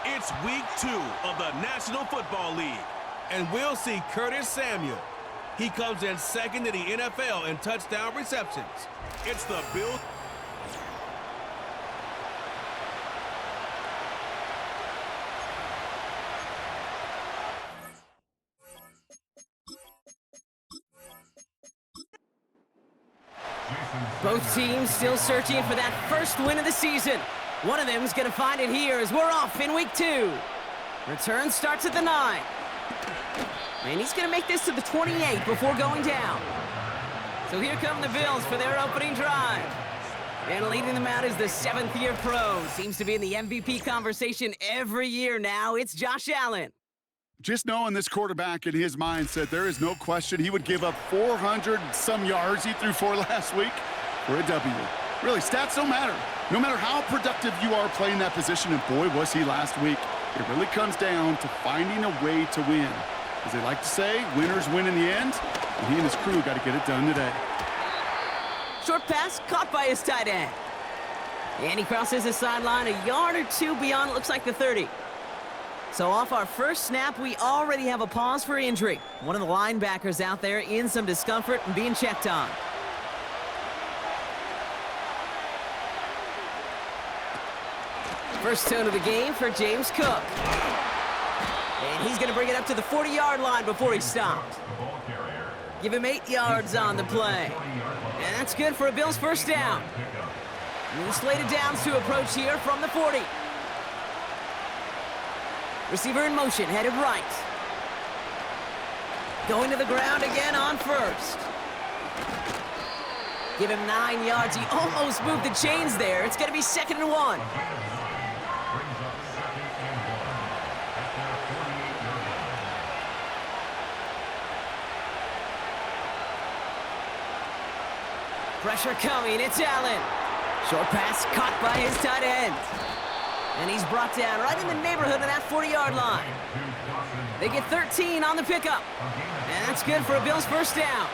It's week 2 of the National Football League, and we'll see Curtis Samuel. He comes in second in the NFL in touchdown receptions. It's the Bills. Both teams still searching for that first win of the season. One of them is going to find it here as we're off in week 2. Return starts at the 9. And he's going to make this to the 28 before going down. So here come the Bills for their opening drive. And leading them out is the 7th-year pro. Seems to be in the MVP conversation every year now. It's Josh Allen. Just knowing this quarterback in his mindset, there is no question he would give up 400-some yards he threw for last week for a W. Really, stats don't matter. No matter how productive you are playing that position, and boy, was he last week. It really comes down to finding a way to win. As they like to say, winners win in the end, and he and his crew got to get it done today. Short pass caught by his tight end. And he crosses the sideline a yard or two beyond, it looks like the 30. So off our first snap, we already have a pause for injury. One of the linebackers out there in some discomfort and being checked on. First tone of the game for James Cook. And he's going to bring it up to the 40-yard line before he's stopped. Give him 8 yards on the play. And that's good for a Bills first down. New slated downs to approach here from the 40. Receiver in motion, headed right. Going to the ground again on first. Give him 9 yards. He almost moved the chains there. It's going to be 2nd and 1. Pressure coming, it's Allen. Short pass caught by his tight end. And he's brought down right in the neighborhood of that 40-yard line. They get 13 on the pickup. And that's good for a Bills first down.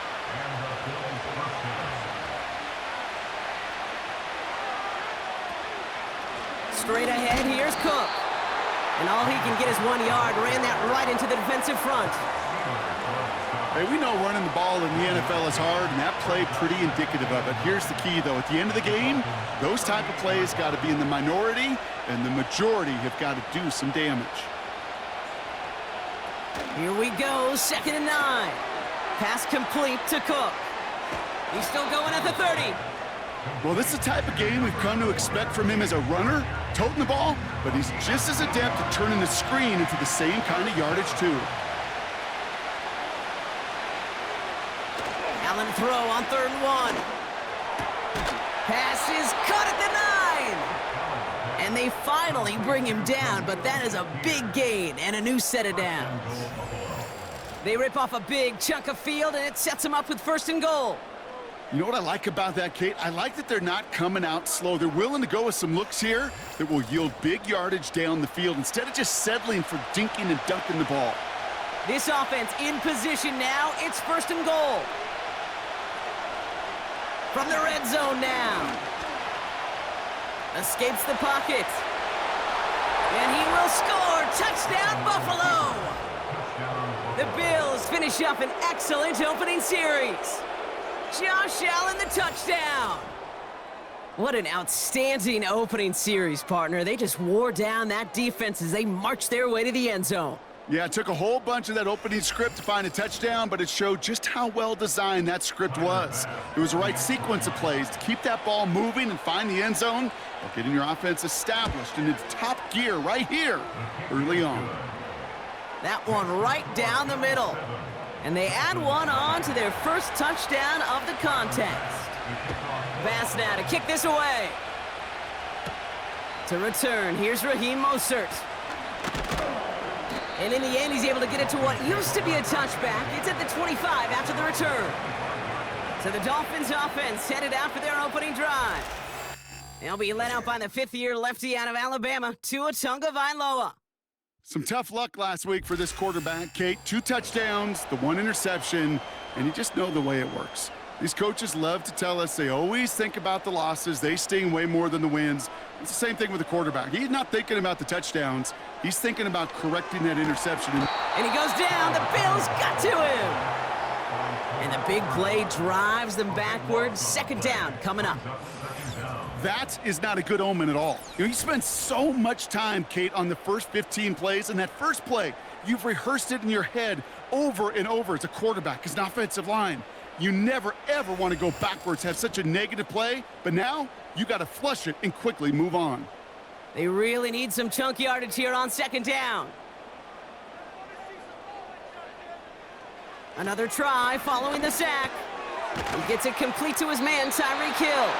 Straight ahead, here's Cook. And all he can get is 1 yard. Ran that right into the defensive front. Hey, we know running the ball in the NFL is hard, and that play pretty indicative of it. Here's the key, though. At the end of the game, those type of plays got to be in the minority, and the majority have got to do some damage. Here we go, 2nd and 9. Pass complete to Cook. He's still going at the 30. Well, this is the type of game we've come to expect from him as a runner, toting the ball, but he's just as adept at turning the screen into the same kind of yardage, too. Allen throw on 3rd and 1. Pass is caught at the 9. And they finally bring him down, but that is a big gain and a new set of downs. They rip off a big chunk of field, and it sets them up with 1st and goal. You know what I like about that, Kate? I like that they're not coming out slow. They're willing to go with some looks here that will yield big yardage down the field instead of just settling for dinking and dunking the ball. This offense in position now. It's 1st and goal. From the red zone now. Escapes the pocket. And he will score. Touchdown, Buffalo. The Bills finish up an excellent opening series. Josh Allen, the touchdown. What an outstanding opening series, partner. They just wore down that defense as they marched their way to the end zone. Yeah, it took a whole bunch of that opening script to find a touchdown, but it showed just how well designed that script was. It was the right sequence of plays to keep that ball moving and find the end zone while getting your offense established in its top gear right here early on. That one right down the middle. And they add one on to their first touchdown of the contest. Pass now to kick this away. To return, here's Raheem Mostert. And in the end, he's able to get it to what used to be a touchback. It's at the 25 after the return. So the Dolphins offense headed out for their opening drive. They'll be led out by the 5th-year lefty out of Alabama, Tua Tagovailoa. Some tough luck last week for this quarterback, Kate. 2 touchdowns, the 1 interception, and you just know the way it works. These coaches love to tell us they always think about the losses. They sting way more than the wins. It's the same thing with the quarterback. He's not thinking about the touchdowns. He's thinking about correcting that interception. And he goes down. The Bills got to him. And the big play drives them backwards. Second down coming up. That is not a good omen at all. You spend so much time, Kate, on the first 15 plays, and that first play, you've rehearsed it in your head over and over as a quarterback, as an offensive line. You never, ever want to go backwards, have such a negative play, but now you got to flush it and quickly move on. They really need some chunk yardage here on second down. Another try following the sack. He gets it complete to his man, Tyreek Hill.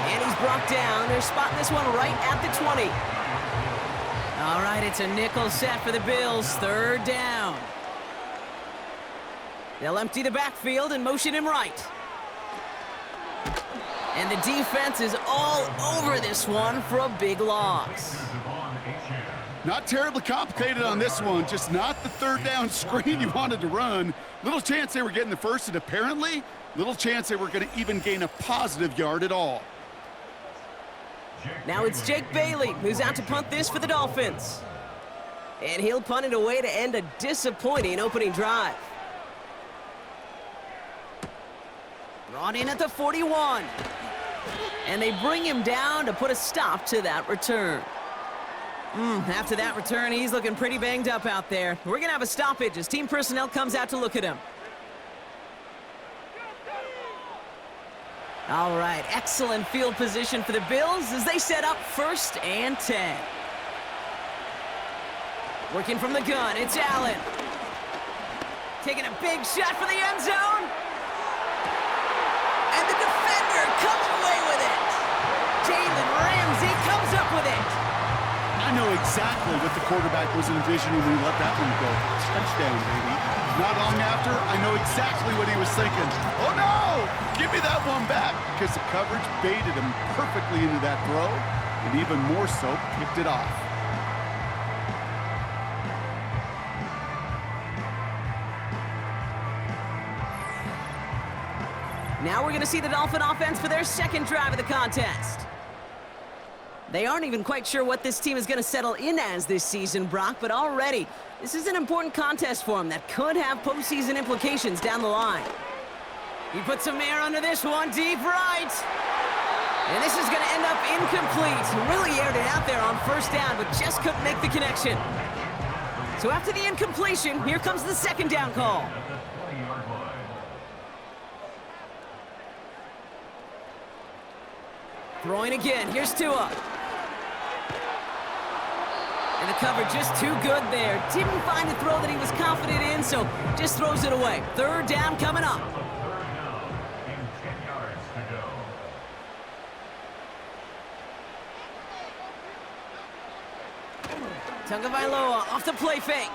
And he's brought down. They're spotting this one right at the 20. All right, it's a nickel set for the Bills. Third down. They'll empty the backfield and motion him right. And the defense is all over this one for a big loss. Not terribly complicated on this one, just not the third down screen you wanted to run. Little chance they were getting the first, and apparently, little chance they were going to even gain a positive yard at all. Now it's Jake Bailey, who's out to punt this for the Dolphins. And he'll punt it away to end a disappointing opening drive. Brought in at the 41. And they bring him down to put a stop to that return. After that return, he's looking pretty banged up out there. We're going to have a stoppage as team personnel comes out to look at him. All right, excellent field position for the Bills as they set up 1st and 10. Working from the gun, it's Allen. Taking a big shot for the end zone. And the defender comes away with it. Jalen Ramsey comes up with it. I know exactly what the quarterback was envisioning when he let that one go. Touchdown, baby. Not long after, I know exactly what he was thinking. Oh, no! Give me that one back, because the coverage baited him perfectly into that throw, and even more so, picked it off. Now we're going to see the Dolphin offense for their second drive of the contest. They aren't even quite sure what this team is going to settle in as this season, Brock, but already, this is an important contest for them that could have postseason implications down the line. He puts some air under this one, deep right. And this is going to end up incomplete. Really aired it out there on first down, but just couldn't make the connection. So after the incompletion, here comes the second down call. Throwing again, here's Tua. And the cover just too good there. Didn't find a throw that he was confident in, so just throws it away. Third down coming up. Tagovailoa off the play fake.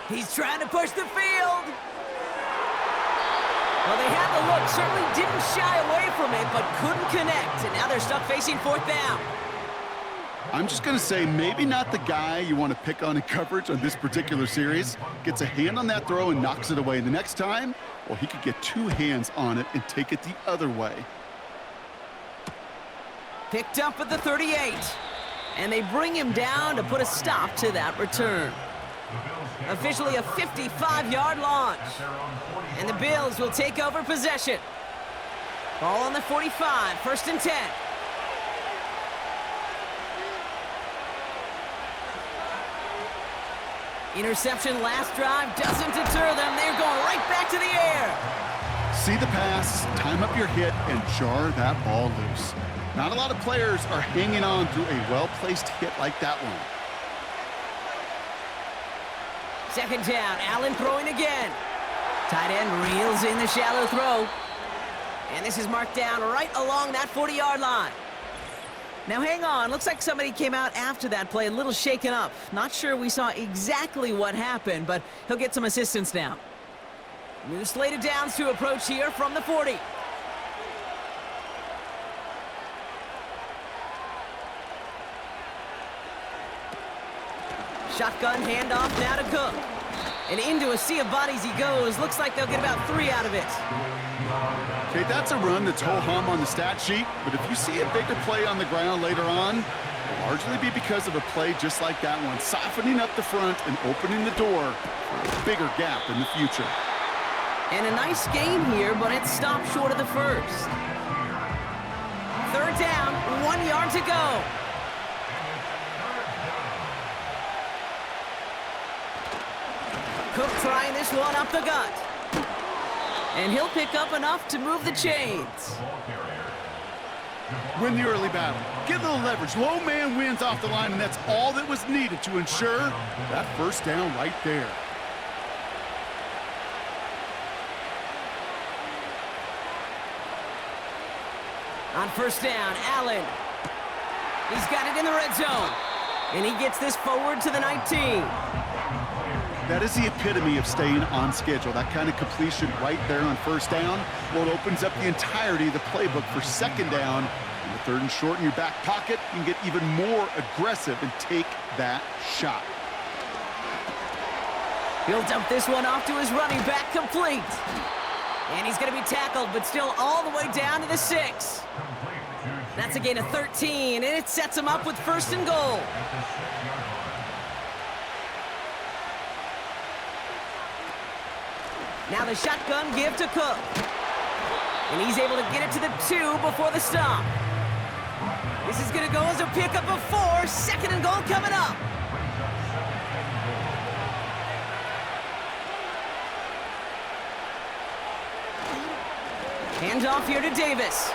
He's trying to push the field. Well, they had the look, certainly didn't shy away from it, but couldn't connect. And now they're stuck facing 4th down. I'm just going to say maybe not the guy you want to pick on in coverage on this particular series. Gets a hand on that throw and knocks it away. The next time, well, he could get 2 hands on it and take it the other way. Picked up at the 38. And they bring him down to put a stop to that return. Officially a 55-yard launch. And the Bills will take over possession. Ball on the 45, 1st and 10. Interception last drive doesn't deter them. They're going right back to the air. See the pass, time up your hit, and jar that ball loose. Not a lot of players are hanging on through a well-placed hit like that one. Second down, Allen throwing again. Tight end reels in the shallow throw. And this is marked down right along that 40-yard line. Now hang on, looks like somebody came out after that play a little shaken up. Not sure we saw exactly what happened, but he'll get some assistance now. New slate of downs to approach here from the 40. Shotgun handoff now to Cook. And into a sea of bodies he goes. Looks like they'll get about 3 out of it. Okay, that's a run that's ho-hum on the stat sheet, but if you see a bigger play on the ground later on, it'll largely be because of a play just like that one, softening up the front and opening the door for a bigger gap in the future. And a nice game here, but it stopped short of the first. 3rd down, 1 yard to go. Cook trying this one up the gut. And he'll pick up enough to move the chains. Win the early battle. Get a little leverage. Low man wins off the line, and that's all that was needed to ensure that first down right there. On 1st down, Allen. He's got it in the red zone. And he gets this forward to the 19. That is the epitome of staying on schedule. That kind of completion right there on 1st down. Well, it opens up the entirety of the playbook for 2nd down. In the 3rd and short in your back pocket, you can get even more aggressive and take that shot. He'll dump this one off to his running back, complete. And he's going to be tackled, but still all the way down to the 6. That's a gain of 13, and it sets him up with 1st and goal. Now the shotgun give to Cook. And he's able to get it to the 2 before the stop. This is going to go as a pickup of 4. 2nd and goal coming up. Hands off here to Davis.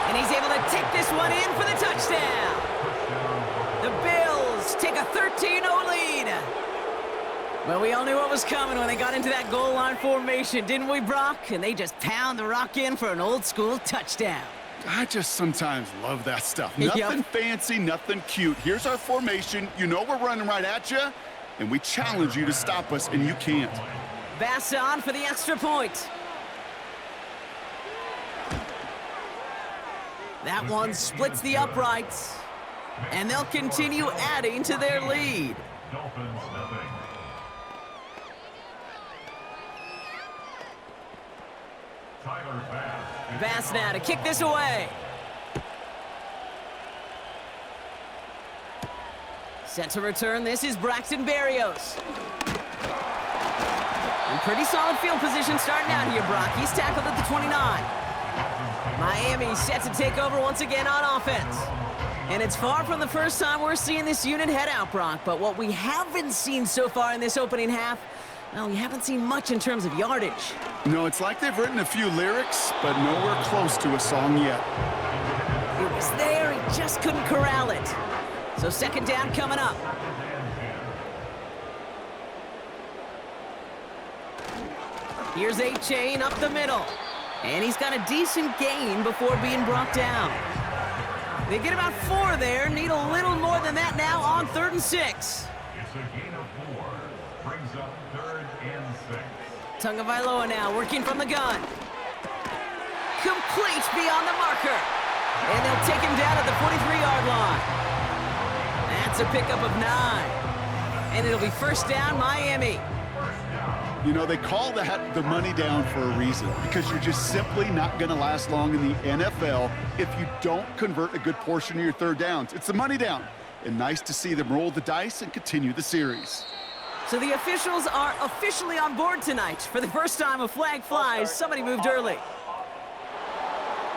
And he's able to take this one in for the touchdown. The Bills take a 13-0 lead. Well, we all knew what was coming when they got into that goal line formation, didn't we, Brock? And they just pound the rock in for an old-school touchdown. I just sometimes love that stuff. Nothing fancy, nothing cute. Here's our formation. You know we're running right at you, and we challenge you to stop us, and you can't. Bass on for the extra point. That one splits the uprights, and they'll continue adding to their lead. Dolphins nothing. Tyler Bass. Bass now to kick this away. Set to return, this is Braxton Berrios. In pretty solid field position starting out here, Brock. He's tackled at the 29. Miami set to take over once again on offense. And it's far from the first time we're seeing this unit head out, Brock. But what we haven't seen so far in this opening half, well, we haven't seen much in terms of yardage. No, it's like they've written a few lyrics, but nowhere close to a song yet. It was there, he just couldn't corral it. So 2nd down coming up. Here's A-Chain up the middle. And he's got a decent gain before being brought down. They get about 4 there, need a little more than that now on 3rd and 6. It's a gain of 4. Brings up 3rd and 6. Tagovailoa now working from the gun. Complete beyond the marker. And they'll take him down at the 43-yard line. That's a pickup of 9. And it'll be 1st down, Miami. You know, they call that the money down for a reason, because you're just simply not going to last long in the NFL if you don't convert a good portion of your 3rd downs. It's the money down. And nice to see them roll the dice and continue the series. So the officials are officially on board tonight. For the first time, a flag flies. Somebody moved early.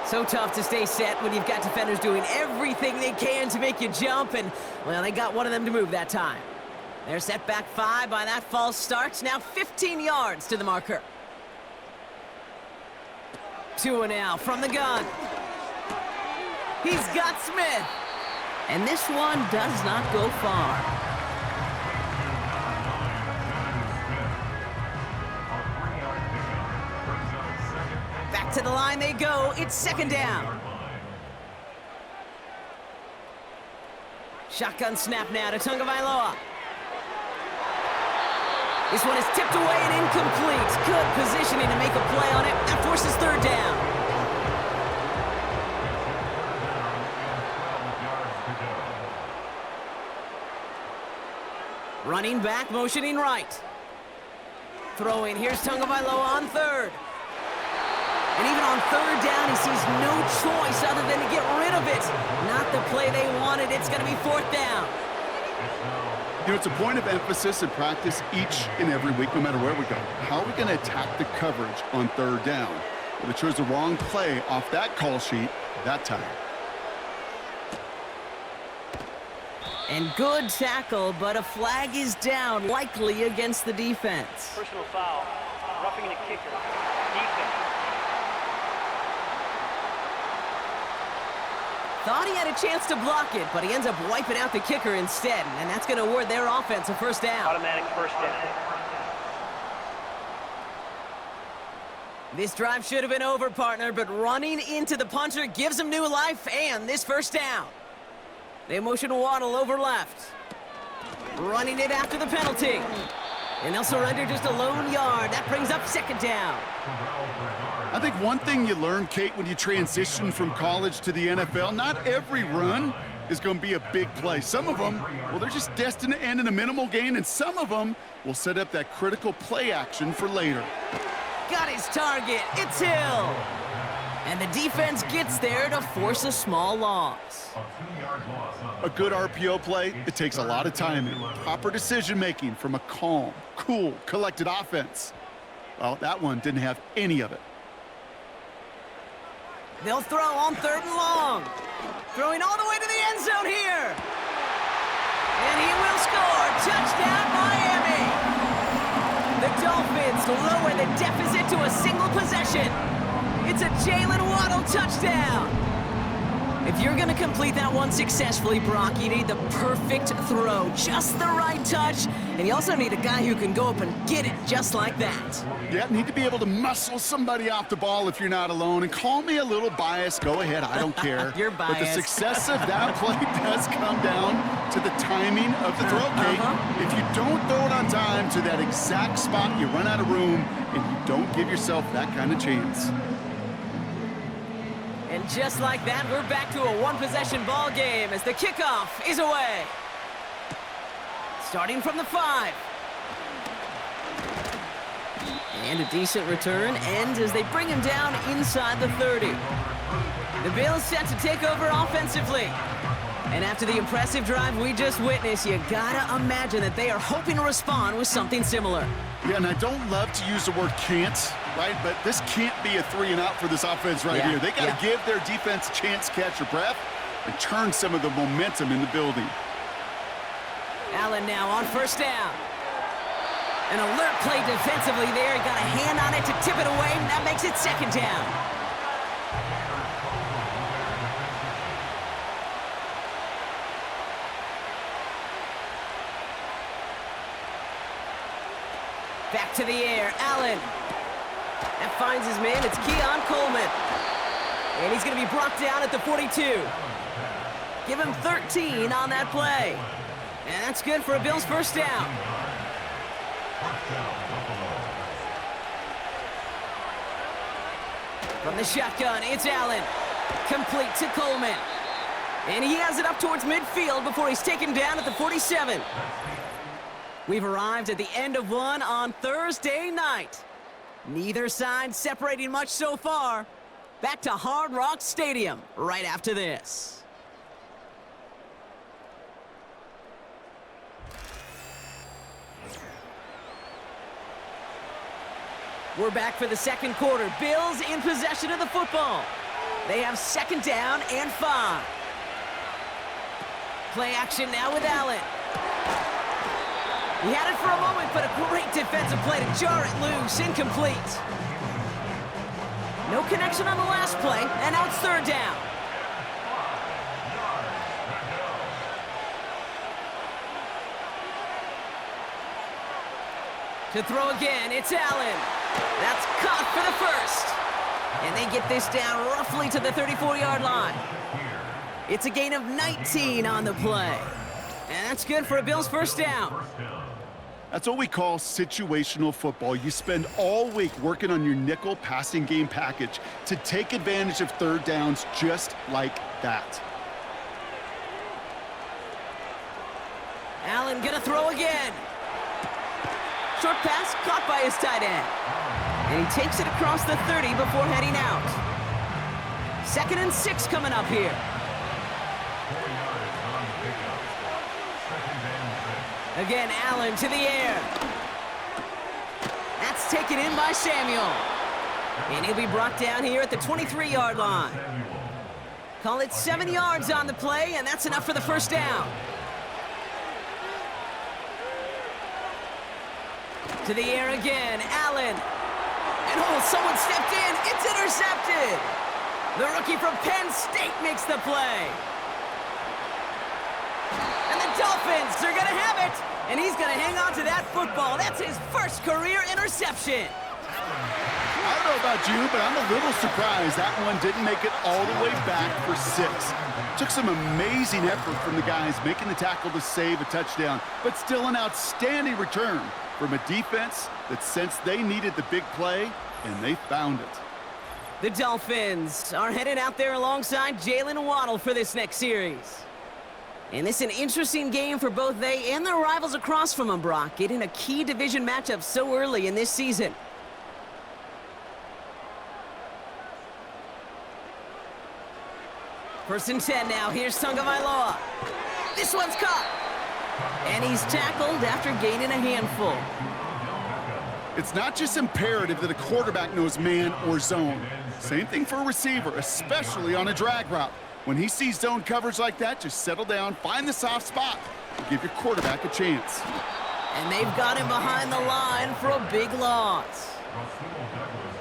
So tough to stay set when you've got defenders doing everything they can to make you jump, and, well, they got one of them to move that time. They're set back 5 by that false start. Now 15 yards to the marker. Tua now from the gun. He's got Smith. And this one does not go far. Back to the line they go. It's 2nd down. Shotgun snap now to Tagovailoa. This one is tipped away and incomplete. Good positioning to make a play on it. That forces 3rd down. Running back, motioning right. Throwing, here's Tagovailoa on third. And even on third down, he sees no choice other than to get rid of it. Not the play they wanted. It's going to be fourth down. You know, it's a point of emphasis in practice each and every week, no matter where we go. How are we going to attack the coverage on third down? Well, they chose the wrong play off that call sheet that time. And good tackle, but a flag is down, likely against the defense. Personal foul, roughing the kicker, defense. Thought he had a chance to block it, but he ends up wiping out the kicker instead, and that's going to award their offense a first down. Automatic first down. This drive should have been over, partner, but running into the punter gives him new life and this first down. They motion Waddle over left. Running it after the penalty. And they'll surrender just a lone yard. That brings up second down. I think one thing you learn, Kate, when you transition from college to the NFL, not every run is going to be a big play. Some of them, well, they're just destined to end in a minimal gain, and some of them will set up that critical play action for later. Got his target. It's Hill. And the defense gets there to force a small loss. A good RPO play, it takes a lot of timing, proper decision-making from a calm, cool, collected offense. Well, that one didn't have any of it. They'll throw on third and long. Throwing all the way to the end zone here. And he will score. Touchdown, Miami. The Dolphins lower the deficit to a single possession. It's a Jalen Waddle touchdown. If you're going to complete that one successfully, Brock, you need the perfect throw, just the right touch, and you also need a guy who can go up and get it just like that. Yeah, need to be able to muscle somebody off the ball if you're not alone. And call me a little biased. Go ahead, I don't care. You're biased. But the success of that play does come down to the timing of the throw, Kate. If you don't throw it on time to that exact spot, you run out of room, and you don't give yourself that kind of chance. And just like that, we're back to a one-possession ball game as the kickoff is away. Starting from the 5. And a decent return ends as they bring him down inside the 30. The Bills set to take over offensively. And after the impressive drive we just witnessed, you gotta imagine that they are hoping to respond with something similar. Yeah, and I don't love to use the word can't, right? But this can't be a 3 and out for this offense right here. They got to give their defense a chance to catch their breath and turn some of the momentum in the building. Allen now on first down. An alert play defensively there. He got a hand on it to tip it away, and that makes it second down. Back to the air, Allen. That finds his man, it's Keon Coleman. And he's gonna be brought down at the 42. Give him 13 on that play. And that's good for a Bills first down. From the shotgun, it's Allen. Complete to Coleman. And he has it up towards midfield before he's taken down at the 47. We've arrived at the end of one on Thursday night. Neither side separating much so far. Back to Hard Rock Stadium right after this. We're back for the second quarter. Bills in possession of the football. They have second down and 5. Play action now with Allen. He had it for a moment, but a great defensive play to jar it loose. Incomplete. No connection on the last play, and now it's third down. To throw again, it's Allen. That's caught for the first. And they get this down roughly to the 34-yard line. It's a gain of 19 on the play. And that's good for a Bills first down. That's what we call situational football. You spend all week working on your nickel passing game package to take advantage of third downs just like that. Allen gonna throw again. Short pass caught by his tight end. And he takes it across the 30 before heading out. 2nd and 6 coming up here. 4 yards on the pickup. 2nd and 6. Again, Allen to the air. That's taken in by Samuel. And he'll be brought down here at the 23-yard line. Call it 7 yards on the play, and that's enough for the first down. To the air again, Allen. And someone stepped in. It's intercepted. The rookie from Penn State makes the play. And the Dolphins are going to have it. And he's going to hang on to that football. That's his first career interception. I don't know about you, but I'm a little surprised that one didn't make it all the way back for 6. Took some amazing effort from the guys making the tackle to save a touchdown, but still an outstanding return from a defense that sensed they needed the big play, and they found it. The Dolphins are headed out there alongside Jalen Waddle for this next series. And this is an interesting game for both they and their rivals across from them, Brock, getting a key division matchup so early in this season. First and 10 now. Here's Tagovailoa. This one's caught. And he's tackled after gaining a handful. It's not just imperative that a quarterback knows man or zone. Same thing for a receiver, especially on a drag route. When he sees zone coverage like that, just settle down, find the soft spot, and give your quarterback a chance. And they've got him behind the line for a big loss.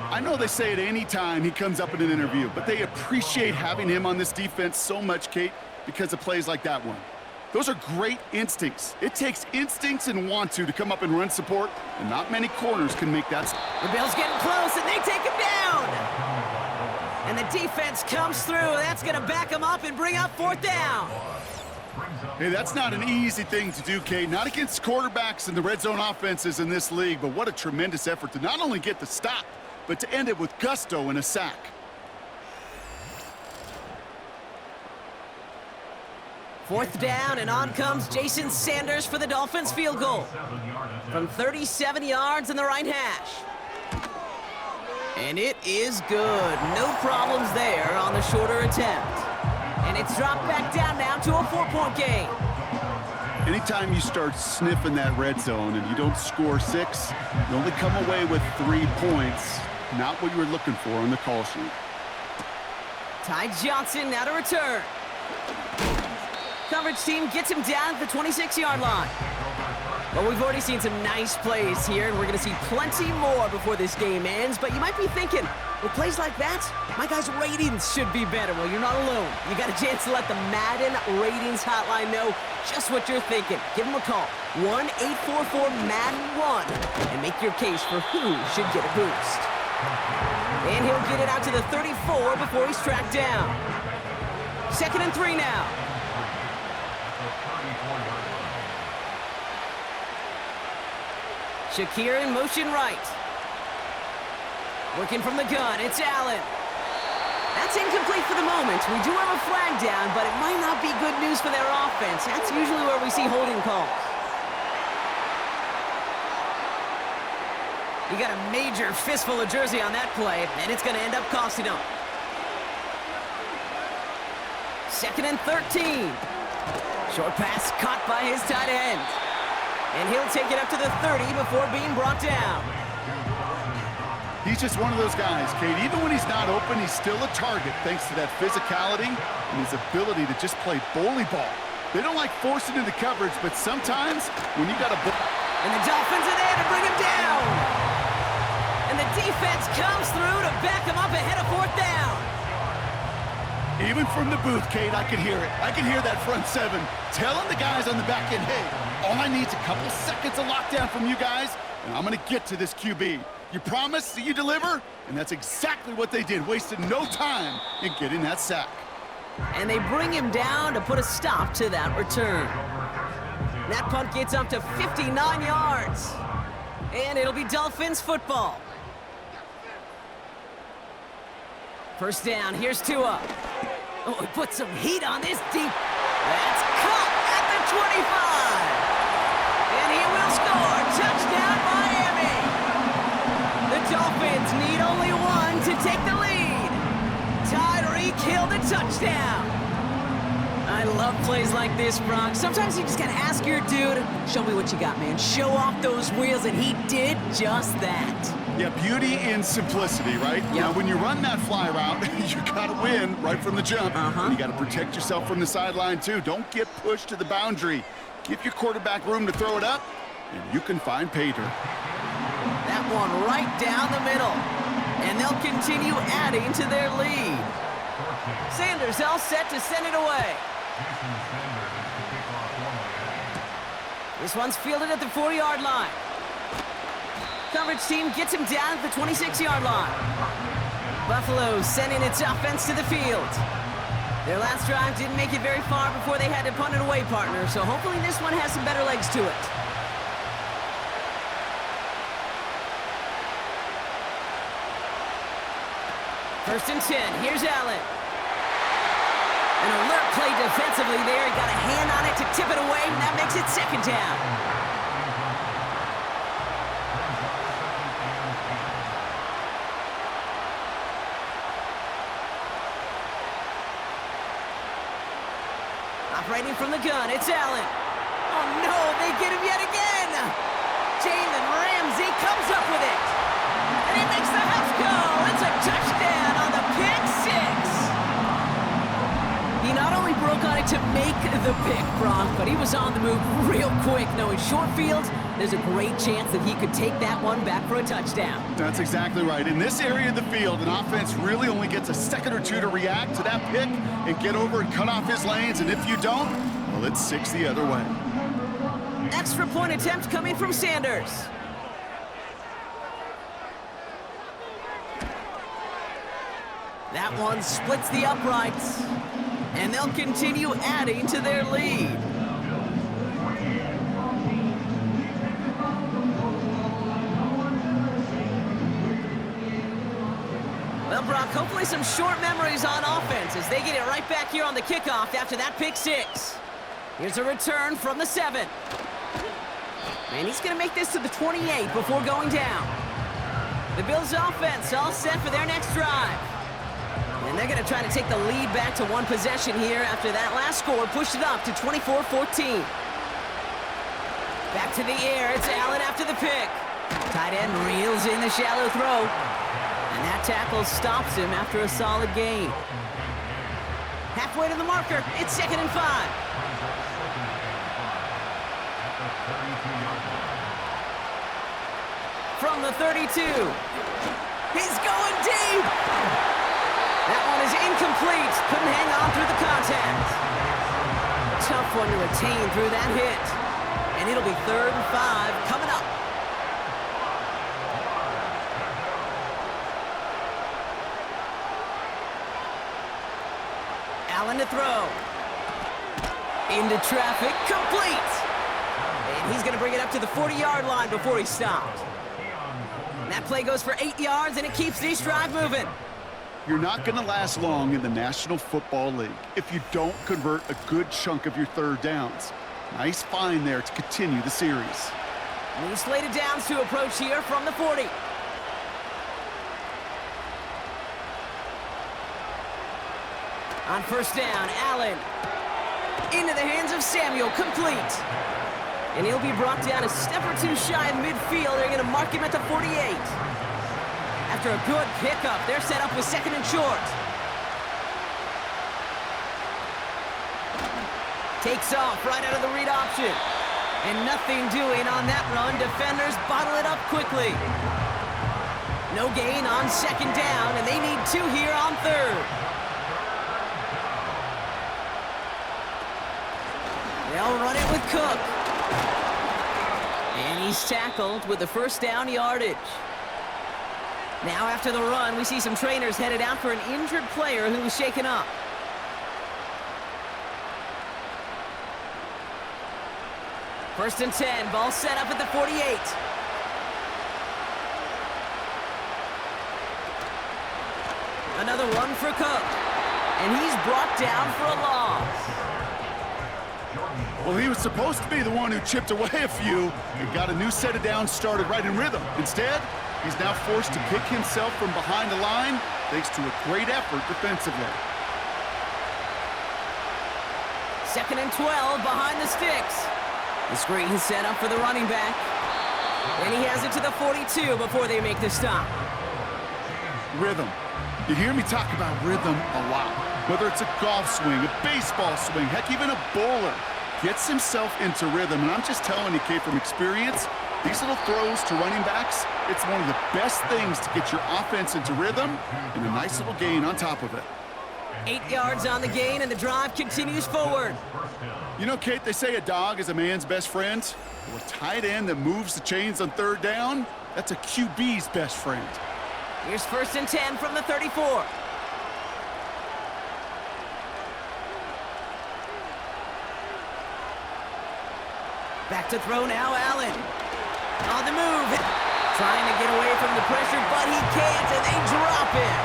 I know they say it any time he comes up in an interview, but they appreciate having him on this defense so much, Kate, because of plays like that one. Those are great instincts. It takes instincts and want to come up and run support, and not many corners can make that. The Bills getting close, and they take him down. And the defense comes through. That's going to back him up and bring up 4th down. Hey, that's not an easy thing to do, Kate. Not against quarterbacks and the red zone offenses in this league, but what a tremendous effort to not only get the stop, but to end it with gusto and a sack. Fourth down, and on comes Jason Sanders for the Dolphins field goal. From 37 yards in the right hash. And it is good. No problems there on the shorter attempt. And it's dropped back down now to a 4-point game. Anytime you start sniffing that red zone and you don't score 6, you only come away with 3 points. Not what you were looking for on the call sheet. Ty Johnson now to return. Coverage team gets him down at the 26-yard line. But we've already seen some nice plays here, and we're going to see plenty more before this game ends. But you might be thinking, with plays like that, my guys' ratings should be better. Well, you're not alone. You got a chance to let the Madden Ratings Hotline know just what you're thinking. Give them a call, 1-844-MADDEN-1, and make your case for who should get a boost. And he'll get it out to the 34 before he's tracked down. 2nd and 3 now. Shakir in motion right. Working from the gun, it's Allen. That's incomplete for the moment. We do have a flag down, but it might not be good news for their offense. That's usually where we see holding calls. You got a major fistful of jersey on that play, and it's going to end up costing him. 2nd and 13. Short pass caught by his tight end. And he'll take it up to the 30 before being brought down. He's just one of those guys, Kate. Even when he's not open, he's still a target thanks to that physicality and his ability to just play bully ball. They don't like forcing into coverage, but sometimes when you got a... And the Dolphins are there to bring him down. And the defense comes through to back him up ahead of 4th down. Even from the booth, Kate, I can hear it. I can hear that front 7 telling the guys on the back end, hey, all I need is a couple seconds of lockdown from you guys, and I'm going to get to this QB. You promise that you deliver? And that's exactly what they did, wasted no time in getting that sack. And they bring him down to put a stop to that return. That punt gets up to 59 yards. And it'll be Dolphins football. First down, here's Tua. Oh, he put some heat on this deep. That's caught at the 25. touchdown. I love plays like this, Brock. Sometimes you just gotta ask your dude, show me what you got, man. Show off those wheels, and he did just that. Yeah, beauty in simplicity, right? Yep. Now, when you run that fly route, you gotta win right from the jump. And you gotta protect yourself from the sideline, too. Don't get pushed to the boundary. Give your quarterback room to throw it up, and you can find pay dirt. That one right down the middle. And they'll continue adding to their lead. Sanders all set to send it away. This one's fielded at the 40-yard line. Coverage team gets him down at the 26-yard line. Buffalo sending its offense to the field. Their last drive didn't make it very far before they had to punt it away, partner, so hopefully this one has some better legs to it. First and 10, here's Allen. An alert play defensively there. He got a hand on it to tip it away, and that makes it second down. Operating from the gun, it's Allen. Oh no, they get him yet again. Jalen Ramsey comes up with it. And he makes the house go. It's a touchdown on the pick six. He not only broke on it to make the pick, Brock, but he was on the move real quick. Knowing short field, there's a great chance that he could take that one back for a touchdown. That's exactly right. In this area of the field, an offense really only gets a second or two to react to that pick and get over and cut off his lanes. And if you don't, well, it's 6 the other way. Extra point attempt coming from Sanders. That one splits the uprights. And they'll continue adding to their lead. Well, Brock, hopefully some short memories on offense as they get it right back here on the kickoff after that pick six. Here's a return from the 7. And he's going to make this to the 28 before going down. The Bills' offense all set for their next drive. And they're going to try to take the lead back to one possession here after that last score pushed it up to 24-14. Back to the air. It's Allen after the pick. Tight end reels in the shallow throw. And that tackle stops him after a solid gain. Halfway to the marker. It's 2nd and 5. From the 32. He's going deep. That one is incomplete. Couldn't hang on through the contact. Tough one to retain through that hit. And it'll be 3rd and 5 coming up. Allen to throw. Into traffic. Complete. And he's going to bring it up to the 40-yard line before he stopped. And that play goes for 8 yards, and it keeps this drive moving. You're not going to last long in the National Football League if you don't convert a good chunk of your third downs. Nice find there to continue the series. And he's slated downs to approach here from the 40. On first down, Allen. Into the hands of Samuel, complete. And he'll be brought down a step or two shy of midfield. They're going to mark him at the 48. After a good pickup, they're set up with 2nd and short. Takes off right out of the read option. And nothing doing on that run. Defenders bottle it up quickly. No gain on 2nd down, and they need 2 here on 3rd. They'll run it with Cook. And he's tackled with the first down yardage. Now after the run, we see some trainers headed out for an injured player who was shaken up. First and 10, ball set up at the 48. Another run for Cook. And he's brought down for a loss. Well, he was supposed to be the one who chipped away a few and got a new set of downs started right in rhythm. Instead, he's now forced to pick himself from behind the line thanks to a great effort defensively. 2nd and 12 behind the sticks. The screen set up for the running back. And he has it to the 42 before they make the stop. Rhythm. You hear me talk about rhythm a lot. Whether it's a golf swing, a baseball swing, heck, even a bowler gets himself into rhythm. And I'm just telling you, Kate, from experience, these little throws to running backs, it's one of the best things to get your offense into rhythm and a nice little gain on top of it. 8 yards on the gain, and the drive continues forward. You know, Kate, they say a dog is a man's best friend. Well, a tight end that moves the chains on 3rd down, that's a QB's best friend. Here's 1st and 10 from the 34. Back to throw now, Allen. On the move. Trying to get away from the pressure, but he can't, and they drop it.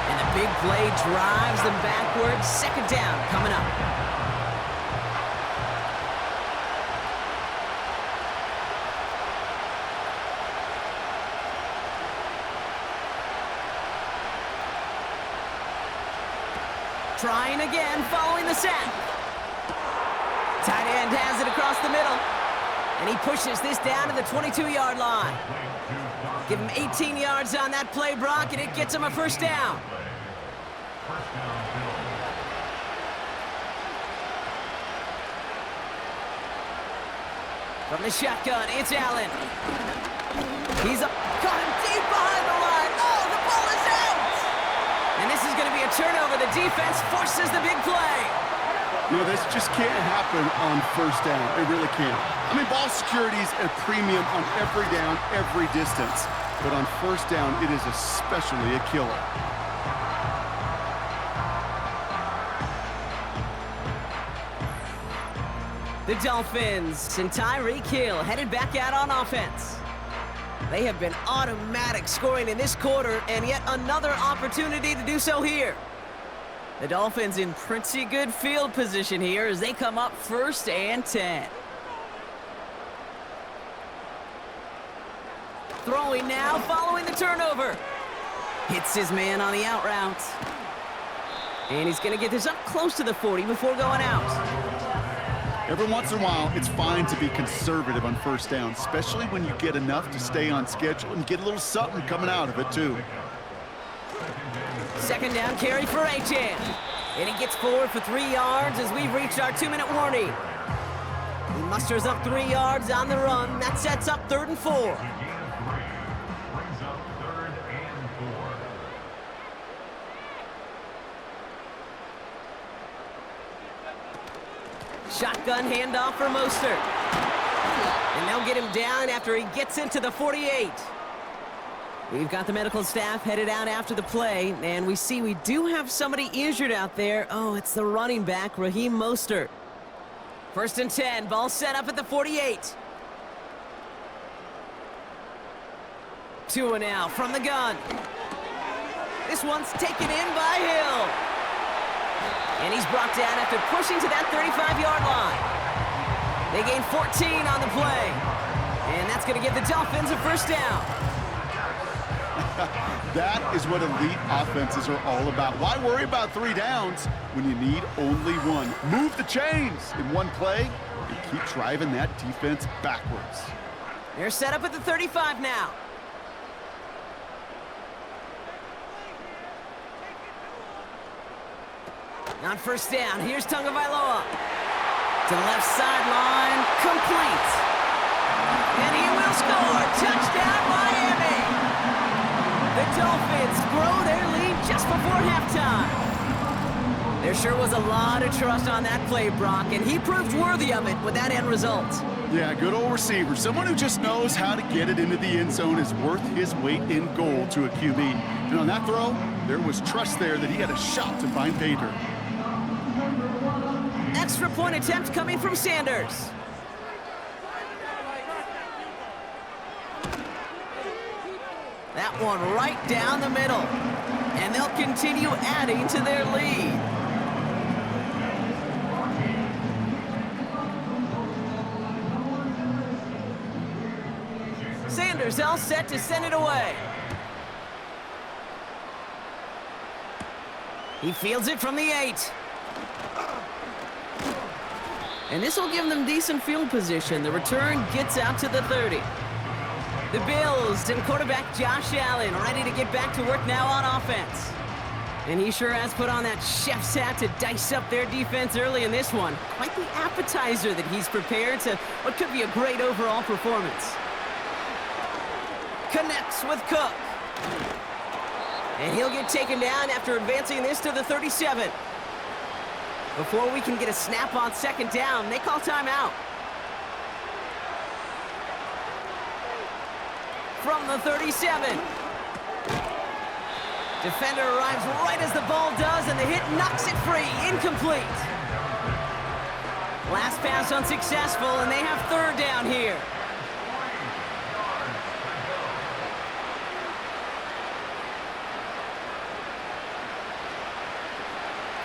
And the big play drives them backwards. 2nd down coming up. Trying again, following the sack. Tight end has it across the middle. And he pushes this down to the 22-yard line. Give him 18 yards on that play, Brock, and it gets him a 1st down. From the shotgun, it's Allen. He's up, caught him deep behind the line. Oh, the ball is out! And this is going to be a turnover. The defense forces the big play. You know, this just can't happen on 1st down. It really can't. I mean, ball security is a premium on every down, every distance. But on 1st down, it is especially a killer. The Dolphins and Tyreek Hill headed back out on offense. They have been automatic scoring in this quarter, and yet another opportunity to do so here. The Dolphins in pretty good field position here as they come up 1st and 10. Throwing now, following the turnover. Hits his man on the out route. And he's going to get this up close to the 40 before going out. Every once in a while, it's fine to be conservative on 1st down, especially when you get enough to stay on schedule and get a little something coming out of it, too. 2nd down carry for Achan. And he gets forward for 3 yards as we reach our 2-minute warning. He musters up 3 yards on the run. That sets up 3rd and 4. Shotgun handoff for Mostert. And they'll get him down after he gets into the 48. We've got the medical staff headed out after the play, and we see we do have somebody injured out there. Oh, it's the running back, Raheem Mostert. 1st and 10, ball set up at the 48. Tua now from the gun. This one's taken in by Hill. And he's brought down after pushing to that 35-yard line. They gain 14 on the play. And that's going to give the Dolphins a 1st down. That is what elite offenses are all about. Why worry about 3 downs when you need only 1? Move the chains in one play and keep driving that defense backwards. They're set up at the 35 now. On 1st down, here's Tagovailoa. To the left sideline, complete. And he will score. Touchdown, Miami. The Dolphins grow their lead just before halftime. There sure was a lot of trust on that play, Brock, and he proved worthy of it with that end result. Yeah, good old receiver. Someone who just knows how to get it into the end zone is worth his weight in gold to a QB. And on that throw, there was trust there that he had a shot to find pay dirt. Extra point attempt coming from Sanders. That one right down the middle. And they'll continue adding to their lead. Sanders all set to send it away. He fields it from the 8. And this will give them decent field position. The return gets out to the 30. The Bills and quarterback Josh Allen ready to get back to work now on offense. And he sure has put on that chef's hat to dice up their defense early in this one. Quite the appetizer that he's prepared to what could be a great overall performance. Connects with Cook. And he'll get taken down after advancing this to the 37. Before we can get a snap on second down, they call timeout. From the 37. Defender arrives right as the ball does, and the hit knocks it free. Incomplete. Last pass unsuccessful, and they have third down here.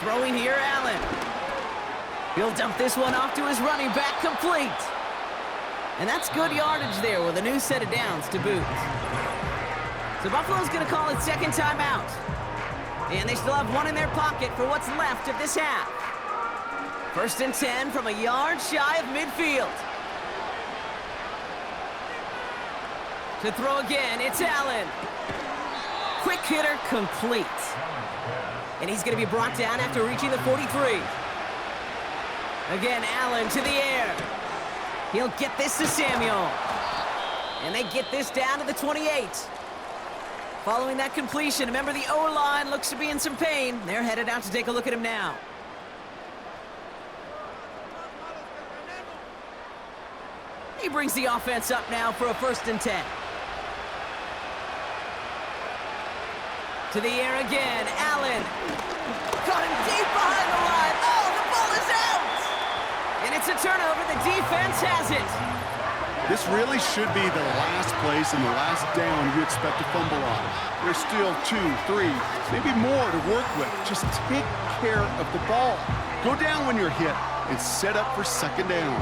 Throwing here, Allen. He'll dump this one off to his running back, complete. And that's good yardage there with a new set of downs to boot. So Buffalo's going to call it second timeout. And they still have one in their pocket for what's left of this half. First and 10 from a yard shy of midfield. To throw again, it's Allen. Quick hitter, complete. And he's going to be brought down after reaching the 43. Again, Allen to the air. He'll get this to Samuel. And they get this down to the 28. Following that completion, remember the O-line looks to be in some pain. They're headed out to take a look at him now. He brings the offense up now for a first and 10. To the air again, Allen. Caught him deep behind the line. Oh, the ball is out! And it's a turnover. The defense has it. This really should be the last place and the last down you expect to fumble on. There's still 2, 3, maybe more to work with. Just take care of the ball. Go down when you're hit and set up for second down.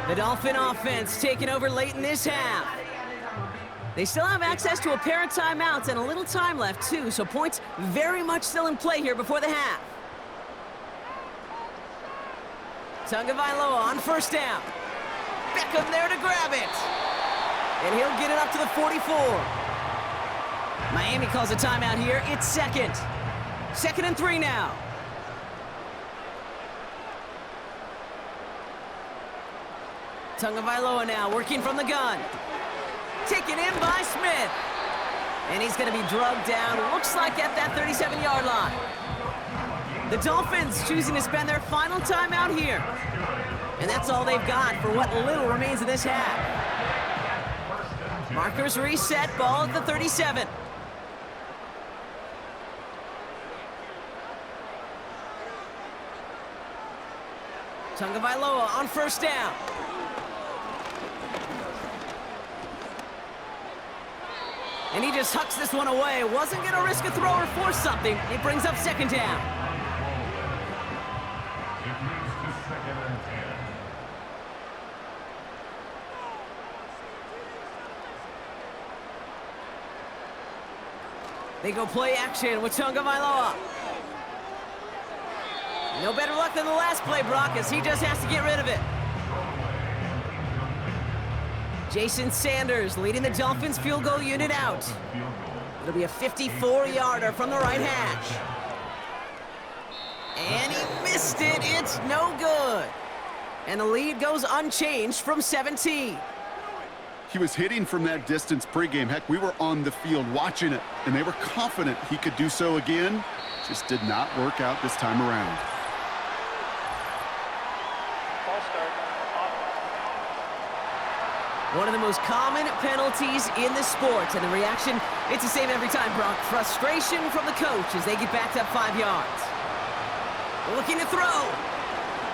The Dolphin offense taking over late in this half. They still have access to a pair of timeouts and a little time left, too, so points very much still in play here before the half. Tagovailoa on first down. Beckham there to grab it. And he'll get it up to the 44. Miami calls a timeout here. It's second. Second and 3 now. Tagovailoa now working from the gun. Taken in by Smith. And he's going to be drugged down, looks like at that 37-yard line. The Dolphins choosing to spend their final timeout here. And that's all they've got for what little remains of this half. Markers reset, ball at the 37. Tagovailoa on first down. And he just hucks this one away. Wasn't going to risk a throw or force something. It brings up second down. It moves to second and 10. They go play action with Tagovailoa. No better luck than the last play, Brock, as he just has to get rid of it. Jason Sanders leading the Dolphins field goal unit out. It'll be a 54-yarder from the right hash. And he missed it. It's no good. And the lead goes unchanged from 17. He was hitting from that distance pregame. Heck, we were on the field watching it, and they were confident he could do so again. Just did not work out this time around. Ball start. One of the most common penalties in the sport, and the reaction, it's the same every time, Brock. Frustration from the coach as they get backed up 5 yards. Looking to throw.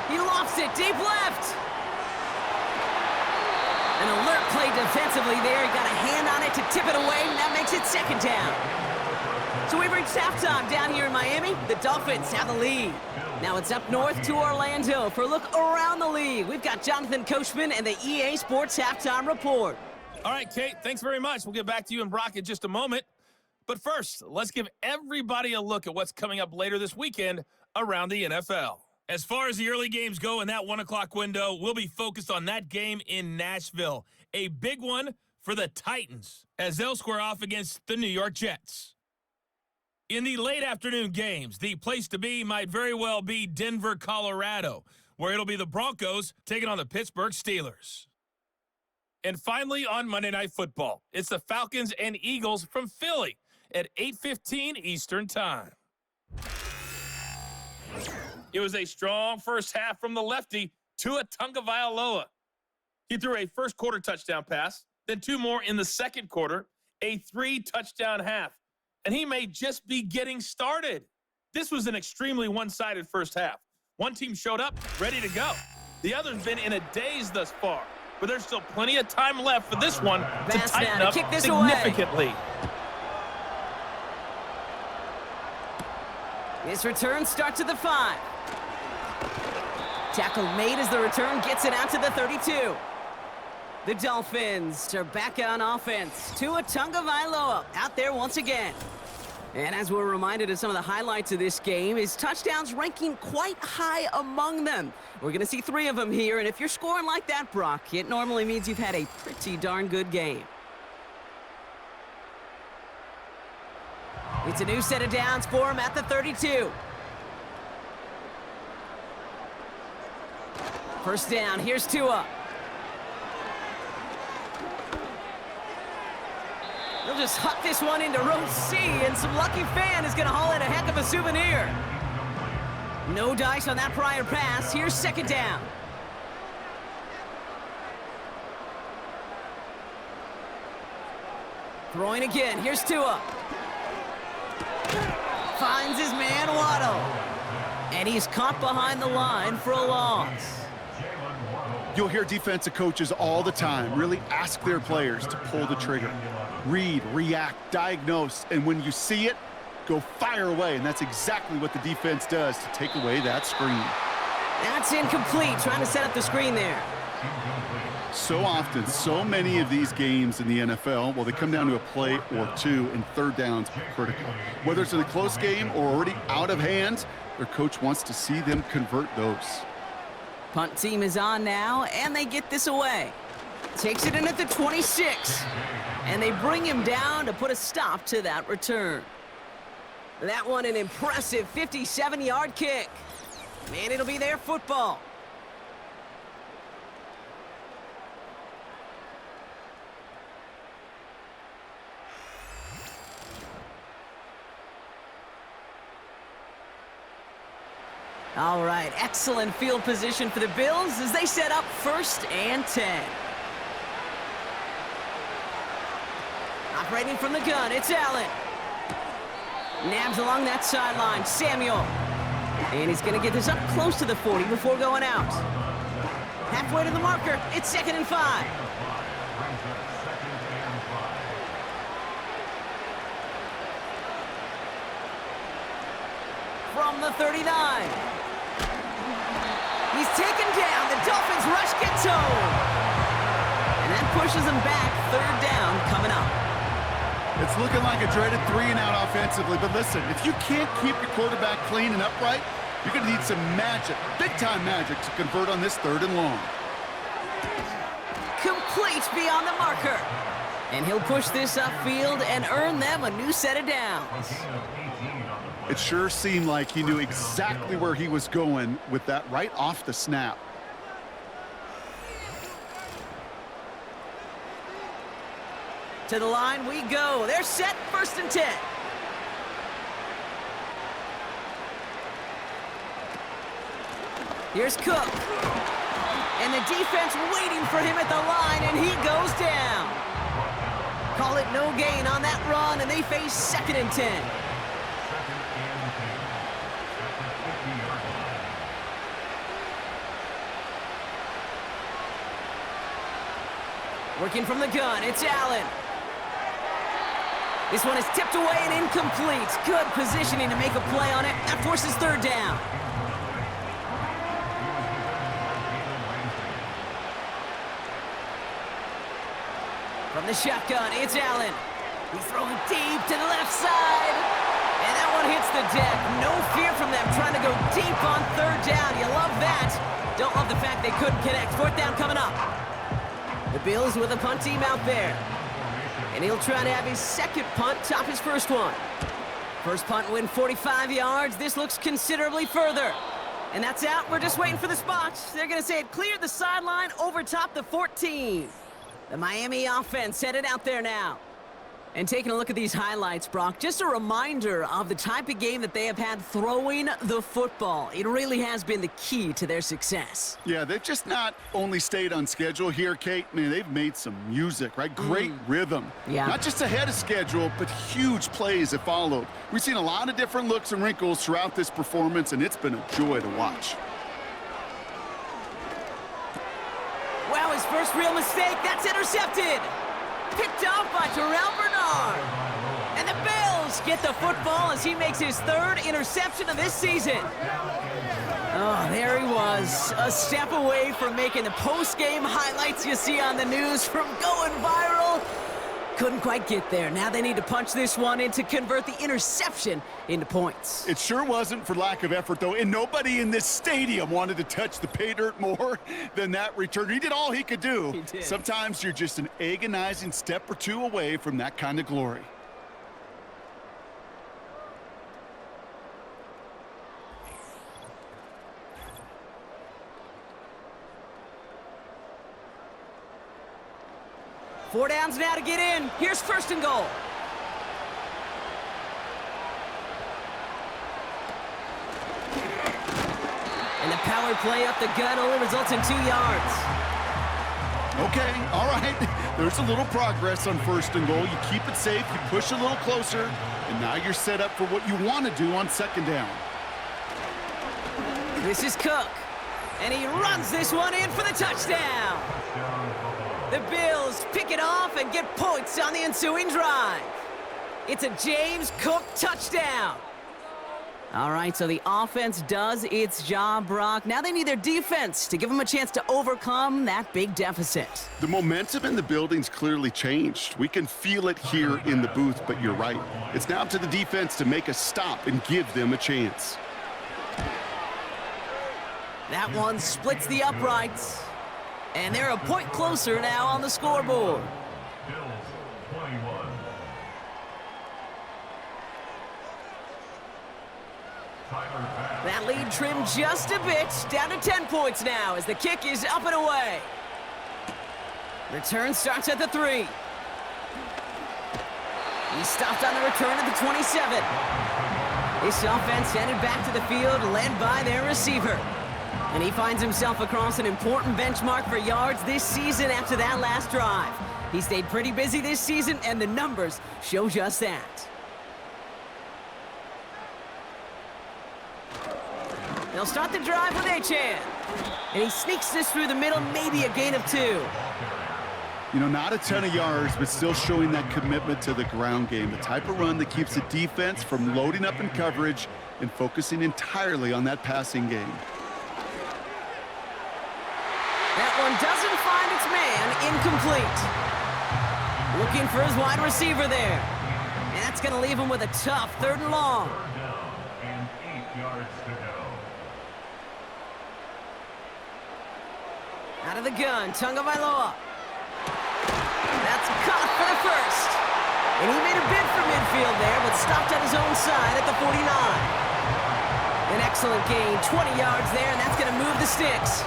He lofts it deep left. An alert play defensively there. He got a hand on it to tip it away, and that makes it second down. So we've reached halftime down here in Miami. The Dolphins have the lead. Now it's up north to Orlando for a look around the league. We've got Jonathan Coachman and the EA Sports Halftime Report. All right, Kate, thanks very much. We'll get back to you and Brock in just a moment. But first, let's give everybody a look at what's coming up later this weekend around the NFL. As far as the early games go in that 1 o'clock window, we'll be focused on that game in Nashville. A big one for the Titans as they'll square off against the New York Jets. In the late afternoon games, the place to be might very well be Denver, Colorado, where it'll be the Broncos taking on the Pittsburgh Steelers. And finally, on Monday Night Football, it's the Falcons and Eagles from Philly at 8:15 Eastern Time. It was a strong first half from the lefty, Tua Tagovailoa. He threw a first-quarter touchdown pass, then 2 more in the second quarter, a 3-touchdown half. And he may just be getting started. This was an extremely one-sided first half. One team showed up, ready to go. The other's been in a daze thus far, but there's still plenty of time left for this one to tighten up significantly. This return starts at the 5. Tackle made as the return gets it out to the 32. The Dolphins are back on offense. Tua Tagovailoa out there once again. And as we're reminded of some of the highlights of this game, his touchdowns ranking quite high among them. We're going to see 3 of them here, and if you're scoring like that, Brock, it normally means you've had a pretty darn good game. It's a new set of downs for him at the 32. First down, here's Tua. They'll just huck this one into row C, and some lucky fan is going to haul in a heck of a souvenir. No dice on that prior pass. Here's second down. Throwing again. Here's Tua. Finds his man Waddle. And he's caught behind the line for a loss. You'll hear defensive coaches all the time really ask their players to pull the trigger. Read, react, diagnose, and when you see it, go fire away. And that's exactly what the defense does to take away that screen. That's incomplete, trying to set up the screen there. So often, so many of these games in the NFL, well, they come down to a play or 2, and third downs are critical. Whether it's in a close game or already out of hand, their coach wants to see them convert those. Punt team is on now, and they get this away. Takes it in at the 26. And they bring him down to put a stop to that return. That one an impressive 57-yard kick. And it'll be their football. All right, excellent field position for the Bills as they set up 1st and 10. Operating from the gun, it's Allen. Nabs along that sideline, Samuel. And he's going to get this up close to the 40 before going out. Halfway to the marker, it's 2nd and 5. From the 39. He's taken down. The Dolphins rush gets home. And that pushes him back. 3rd down coming up. It's looking like a dreaded 3-and-out offensively, but listen, if you can't keep your quarterback clean and upright, you're going to need some magic, big-time magic, to convert on this 3rd and long. Complete beyond the marker. And he'll push this upfield and earn them a new set of downs. It sure seemed like he knew exactly where he was going with that right off the snap. To the line we go. They're set, 1st and 10. Here's Cook. And the defense waiting for him at the line, and he goes down. Call it no gain on that run, and they face 2nd and 10. Working from the gun, it's Allen. This one is tipped away and incomplete. Good positioning to make a play on it. That forces 3rd down. From the shotgun, it's Allen. He's throwing deep to the left side. And that one hits the deck. No fear from them trying to go deep on third down. You love that. Don't love the fact they couldn't connect. Fourth down coming up. The Bills with a punt team out there. And he'll try to have his second punt top his first one. First punt win 45 yards. This looks considerably further. And that's out. We're just waiting for the spot. They're going to say it cleared the sideline over top the 14. The Miami offense headed out there now. And taking a look at these highlights, Brock, just a reminder of the type of game that they have had throwing the football. It really has been the key to their success. Yeah, they've just not only stayed on schedule here, Kate. Man, they've made some music, right? Great rhythm. Yeah. Not just ahead of schedule, but huge plays have followed. We've seen a lot of different looks and wrinkles throughout this performance, and it's been a joy to watch. Wow, his first real mistake. That's intercepted. Picked off by Terrell Bernard. And the Bills get the football as he makes his third interception of this season. Oh, there he was. A step away from making the post-game highlights you see on the news from going viral. Couldn't quite get there. Now they need to punch this one in to convert the interception into points. It sure wasn't for lack of effort, though, and nobody in this stadium wanted to touch the pay dirt more than that return. He did all he could do. He did. Sometimes you're just an agonizing step or two away from that kind of glory. Four downs now to get in. Here's first and goal. And the power play up the gut only results in 2 yards. Okay, all right. There's a little progress on first and goal. You keep it safe, you push a little closer, and now you're set up for what you want to do on second down. This is Cook. And he runs this one in for the touchdown. The Bills pick it off and get points on the ensuing drive. It's a James Cook touchdown. All right, so the offense does its job, Brock. Now they need their defense to give them a chance to overcome that big deficit. The momentum in the building's clearly changed. We can feel it here in the booth, but you're right. It's now up to the defense to make a stop and give them a chance. That one splits the uprights. And they're a point closer now on the scoreboard. Bills 21. That lead trimmed just a bit, down to 10 points now as the kick is up and away. Return starts at the 3. He stopped on the return at the 27. This offense headed back to the field, led by their receiver. And he finds himself across an important benchmark for yards this season after that last drive. He stayed pretty busy this season, and the numbers show just that. They'll start the drive with Achan. And he sneaks this through the middle, maybe a gain of 2. You know, not a ton of yards, but still showing that commitment to the ground game. The type of run that keeps the defense from loading up in coverage and focusing entirely on that passing game. That one doesn't find its man, incomplete. Looking for his wide receiver there. And that's going to leave him with a tough 3rd and long. And 8 yards to go. Out of the gun, Tagovailoa. That's caught for the first. And he made a bid for midfield there, but stopped at his own side at the 49. An excellent gain, 20 yards there, and that's going to move the sticks.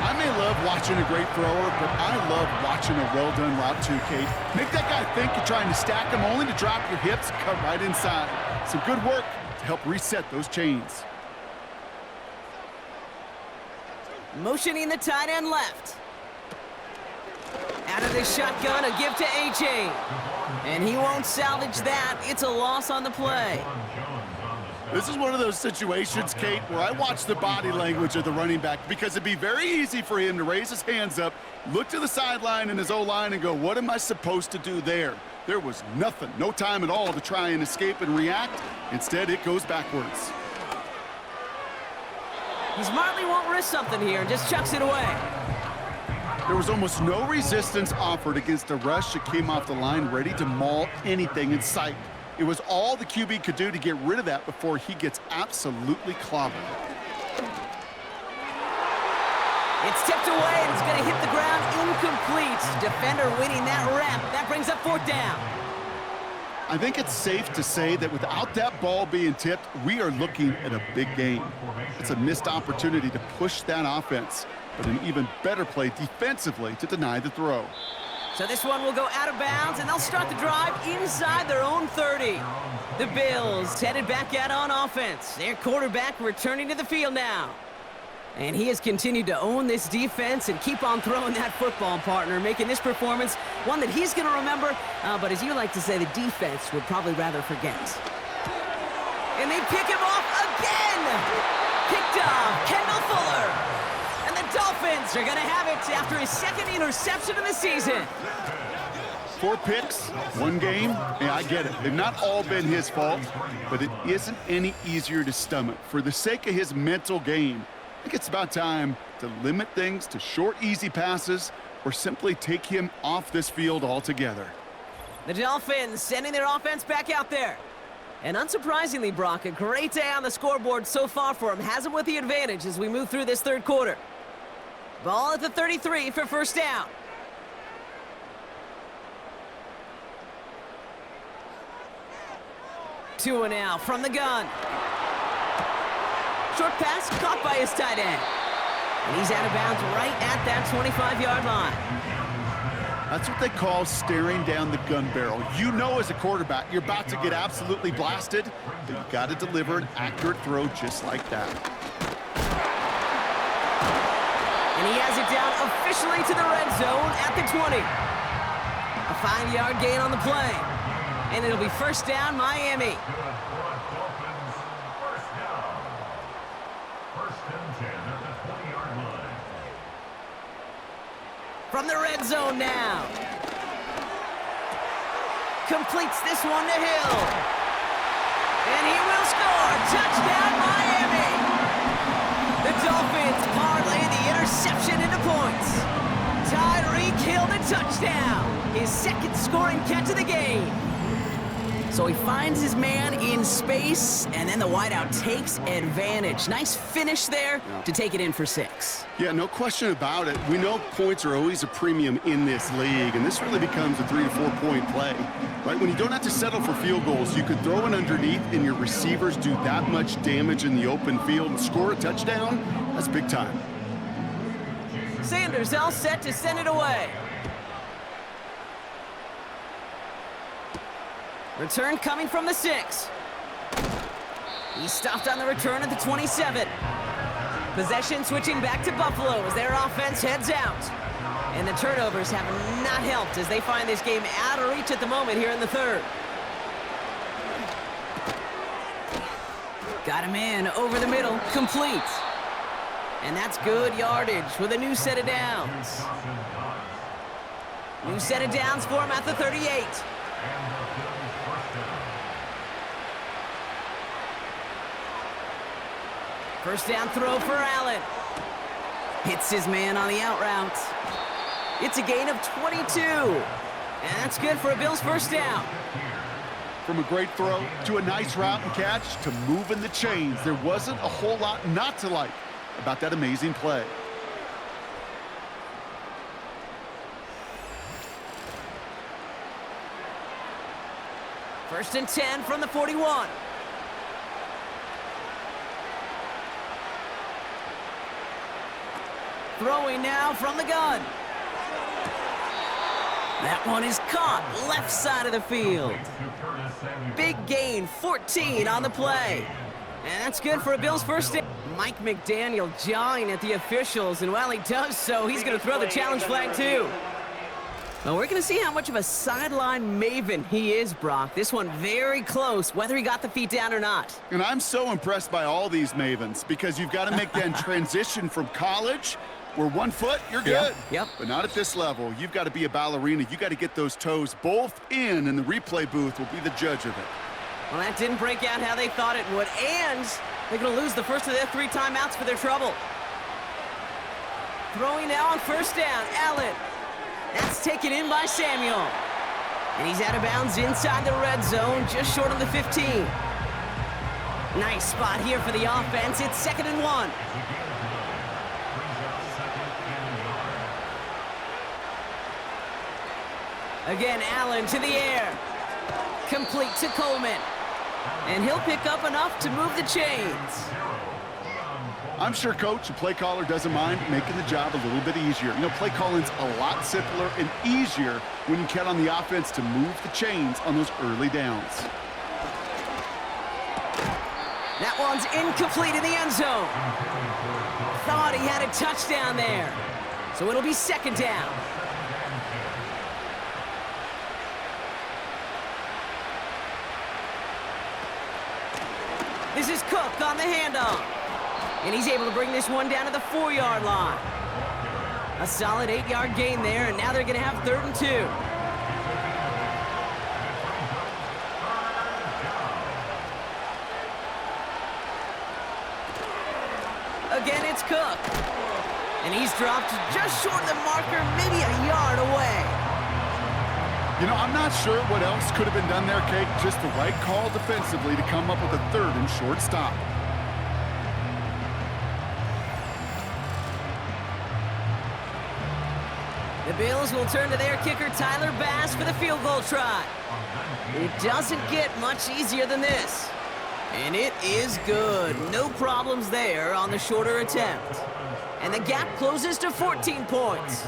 I may love watching a great thrower, but I love watching a well-done route too, Kate. Make that guy think you're trying to stack him only to drop your hips and cut right inside. Some good work to help reset those chains. Motioning the tight end left. Out of the shotgun, a give to A-Chain. And he won't salvage that. It's a loss on the play. This is one of those situations, Kate, where I watch the body language of the running back because it'd be very easy for him to raise his hands up, look to the sideline in his O-line and go, what am I supposed to do there? There was nothing, no time at all to try and escape and react. Instead, it goes backwards. He smartly won't risk something here and just chucks it away. There was almost no resistance offered against a rush that came off the line ready to maul anything in sight. It was all the QB could do to get rid of that before he gets absolutely clobbered. It's tipped away, and it's going to hit the ground incomplete. Defender winning that rep. That brings up 4th down. I think it's safe to say that without that ball being tipped, we are looking at a big game. It's a missed opportunity to push that offense, but an even better play defensively to deny the throw. So this one will go out of bounds, and they'll start the drive inside their own 30. The Bills headed back out on offense. Their quarterback returning to the field now. And he has continued to own this defense and keep on throwing that football, partner, making this performance one that he's going to remember, but as you like to say, the defense would probably rather forget. And they pick him off again! Picked off, Kendall Fuller. And the Dolphins are going to have it after his 2nd interception of the season. 4 picks, 1 game. Yeah, I get it. They've not all been his fault, but it isn't any easier to stomach. For the sake of his mental game, I think it's about time to limit things to short, easy passes or simply take him off this field altogether. The Dolphins sending their offense back out there. And unsurprisingly, Brock, a great day on the scoreboard so far for him. Has him with the advantage as we move through this 3rd quarter. Ball at the 33 for 1st down. Tua now from the gun. Short pass caught by his tight end. And he's out of bounds right at that 25-yard line. That's what they call staring down the gun barrel. You know as a quarterback, you're about to get absolutely blasted, but you've got to deliver an accurate throw just like that. And he has it down officially to the red zone at the 20. A 5-yard gain on the play. And it'll be 1st down, Miami. From the red zone now. Completes this one to Hill. And he will score. Touchdown, Miami. The Dolphins parlay the interception into points. Tyreek Hill the touchdown. His 2nd scoring catch of the game. So he finds his man in space, and then the wideout takes advantage. Nice finish there to take it in for 6. Yeah, no question about it. We know points are always a premium in this league, and this really becomes a 3 to 4 point play. Right? When you don't have to settle for field goals, you could throw it underneath, and your receivers do that much damage in the open field and score a touchdown. That's big time. Sanders all set to send it away. Return coming from the 6. He stopped on the return at the 27. Possession switching back to Buffalo as their offense heads out. And the turnovers have not helped as they find this game out of reach at the moment here in the 3rd. Got him in over the middle, complete. And that's good yardage with a new set of downs. New set of downs for him at the 38. First down throw for Allen. Hits his man on the out route. It's a gain of 22. And that's good for a Bills 1st down. From a great throw to a nice route and catch to moving the chains, there wasn't a whole lot not to like about that amazing play. First and 10 from the 41. Throwing now from the gun. That one is caught left side of the field. Big gain, 14 on the play. And that's good for a Bills 1st down. Mike McDaniel jawing at the officials, and while he does so, he's going to throw the challenge flag too. Well, we're going to see how much of a sideline maven he is, Brock. This one very close, whether he got the feet down or not. And I'm so impressed by all these mavens because you've got to make that transition from college where 1 foot, you're good. Yep. But not at this level. You've got to be a ballerina. You got to get those toes both in, and the replay booth will be the judge of it. Well, that didn't break out how they thought it would, and they're going to lose the first of their 3 timeouts for their trouble. Throwing now on first down, Allen. That's taken in by Samuel. And he's out of bounds inside the red zone, just short of the 15. Nice spot here for the offense. It's 2nd and 1. Again, Allen to the air. Complete to Coleman. And he'll pick up enough to move the chains. I'm sure coach and play caller doesn't mind making the job a little bit easier. You know, play calling's a lot simpler and easier when you count on the offense to move the chains on those early downs. That one's incomplete in the end zone. Thought he had a touchdown there. So it'll be 2nd down. This is Cook on the handoff. And he's able to bring this one down to the 4-yard line. A solid 8-yard gain there, and now they're going to have 3rd and 2. Again, it's Cook. And he's dropped just short of the marker, maybe a yard away. You know, I'm not sure what else could have been done there, Kate. Just the right call defensively to come up with a 3rd and short stop. The Bills will turn to their kicker, Tyler Bass, for the field goal try. It doesn't get much easier than this. And it is good. No problems there on the shorter attempt. And the gap closes to 14 points.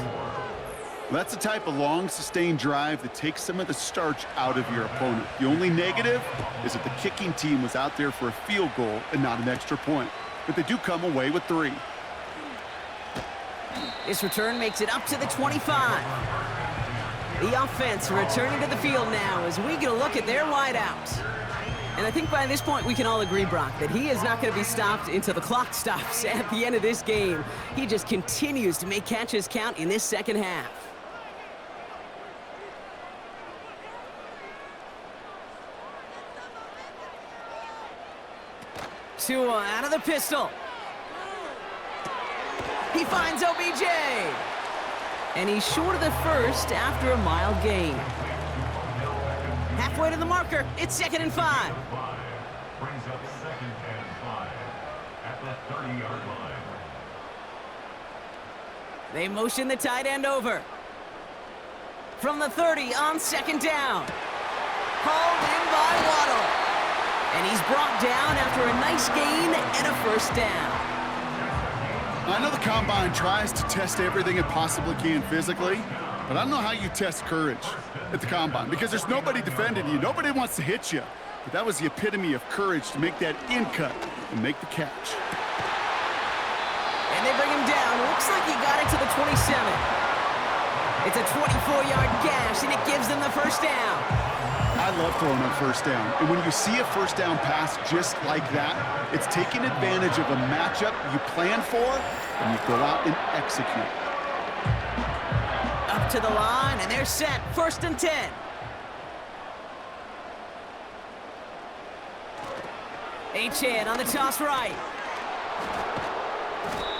That's the type of long, sustained drive that takes some of the starch out of your opponent. The only negative is that the kicking team was out there for a field goal and not an extra point. But they do come away with 3. This return makes it up to the 25. The offense returning to the field now as we get a look at their wideouts. And I think by this point we can all agree, Brock, that he is not going to be stopped until the clock stops at the end of this game. He just continues to make catches count in this second half. Tua out of the pistol. He finds OBJ. And he's short of the first after a mild gain. Halfway to the marker. It's 2nd and 5. Brings up 2nd and 5 at the 30-yard line. They motion the tight end over. From the 30 on 2nd down. Hauled in by Waddle. And he's brought down after a nice gain and a 1st down. I know the Combine tries to test everything it possibly can physically, but I don't know how you test courage at the Combine because there's nobody defending you. Nobody wants to hit you. But that was the epitome of courage to make that in cut and make the catch. And they bring him down. Looks like he got it to the 27. It's a 24-yard gash, and it gives them the 1st down. I love throwing on 1st down. And when you see a 1st down pass just like that, it's taking advantage of a matchup you plan for, and you go out and execute. Up to the line, and they're set. 1st and 10. Achane on the toss right.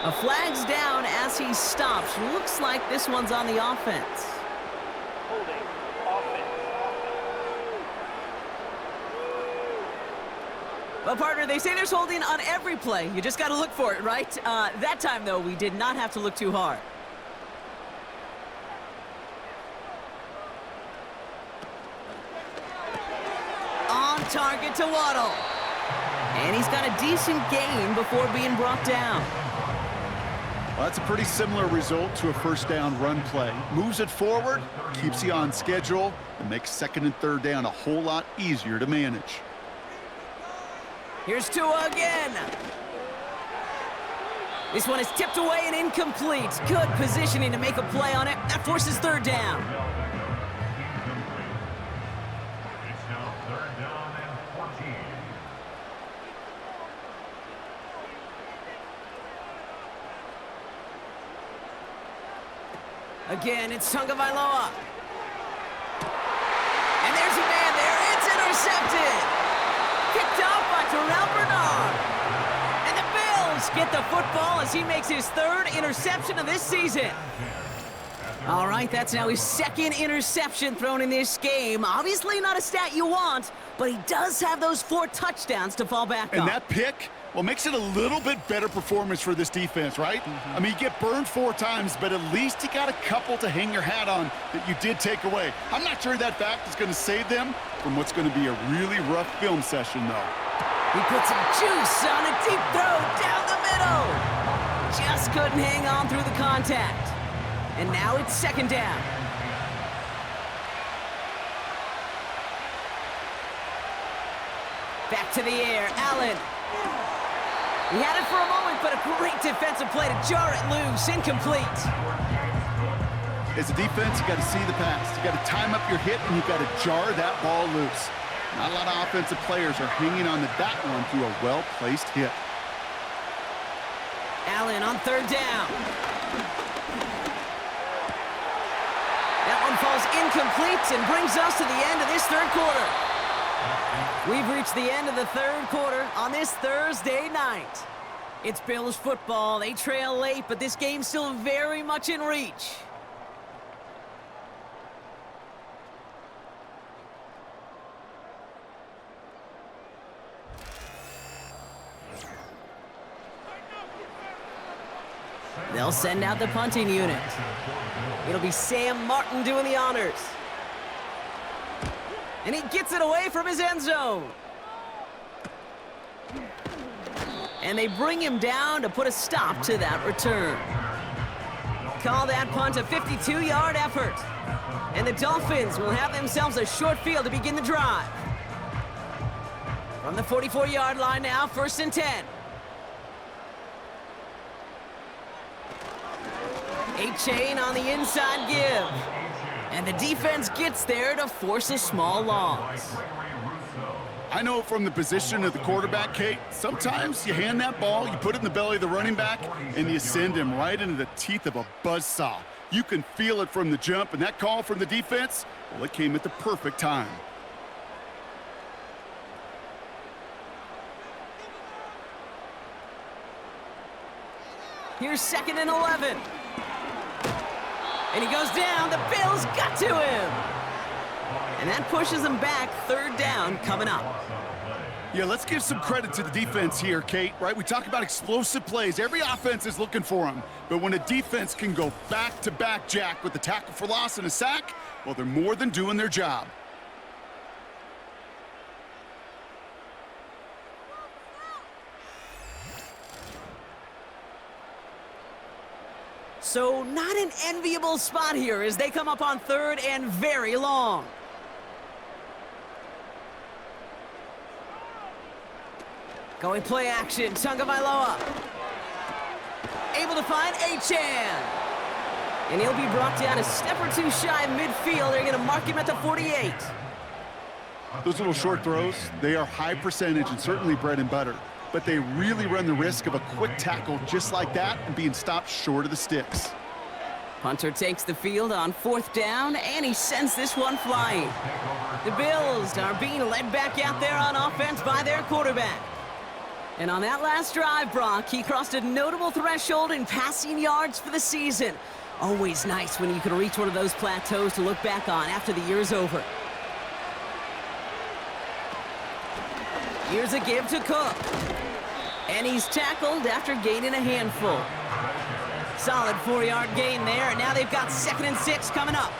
A flag's down as he stops. Looks like this one's on the offense. Holding. Offense. Well, partner, they say there's holding on every play. You just got to look for it, right? That time, though, we did not have to look too hard. On target to Waddle. And he's got a decent gain before being brought down. Well, that's a pretty similar result to a 1st down run play. Moves it forward, keeps you on schedule, and makes 2nd and 3rd down a whole lot easier to manage. Here's Tua again. This one is tipped away and incomplete. Good positioning to make a play on it. That forces 3rd down. It's now 3rd down and 14. Again, it's Tagovailoa. And there's a man there. It's intercepted. Picked off by Terrell Bernard. And the Bills just get the football as he makes his third interception of this season. All right, that's now his second interception thrown in this game. Obviously not a stat you want, but he does have those 4 touchdowns to fall back on. And that pick, well, makes it a little bit better performance for this defense, right? I mean, you get burned 4 times, but at least you got a couple to hang your hat on that you did take away. I'm not sure that fact is going to save them from what's going to be a really rough film session, though. He put some juice on a deep throw down the middle. Just couldn't hang on through the contact. And now it's second down. Back to the air, Allen. He had it for a moment, but a great defensive play to jar it loose. Incomplete. As a defense, you got to see the pass. You got to time up your hit, and you got to jar that ball loose. Not a lot of offensive players are hanging on to that one through a well-placed hit. Allen on third down. That one falls incomplete and brings us to the end of this third quarter. We've reached the end of the third quarter on this Thursday night. It's Bills football. They trail late, but this game's still very much in reach. They'll send out the punting unit. It'll be Sam Martin doing the honors. And he gets it away from his end zone. And they bring him down to put a stop to that return. Call that punt a 52-yard effort. And the Dolphins will have themselves a short field to begin the drive. From the 44-yard line now, 1st and 10. A-chain on the inside give. And the defense gets there to force a small loss. I know from the position of the quarterback, Kate, sometimes you hand that ball, you put it in the belly of the running back, and you send him right into the teeth of a buzzsaw. You can feel it from the jump, and that call from the defense, well, it came at the perfect time. Here's 2nd and 11. And he goes down. The Bills got to him. And that pushes him back. 3rd down coming up. Yeah, let's give some credit to the defense here, Kate, right? We talk about explosive plays. Every offense is looking for them. But when a defense can go back-to-back, Jack, with a tackle for loss and a sack, well, they're more than doing their job. So not an enviable spot here as they come up on 3rd and very long. Going play action, Tagovailoa. Able to find A-Chan. And he'll be brought down a step or two shy of midfield. They're going to mark him at the 48. Those little short throws, they are high percentage and certainly bread and butter. But they really run the risk of a quick tackle just like that and being stopped short of the sticks. Punter takes the field on 4th down, and he sends this one flying. The Bills are being led back out there on offense by their quarterback. And on that last drive, Brock, he crossed a notable threshold in passing yards for the season. Always nice when you can reach one of those plateaus to look back on after the year's over. Here's a give to Cook. And he's tackled after gaining a handful. Solid 4-yard gain there, and now they've got 2nd and 6 coming up.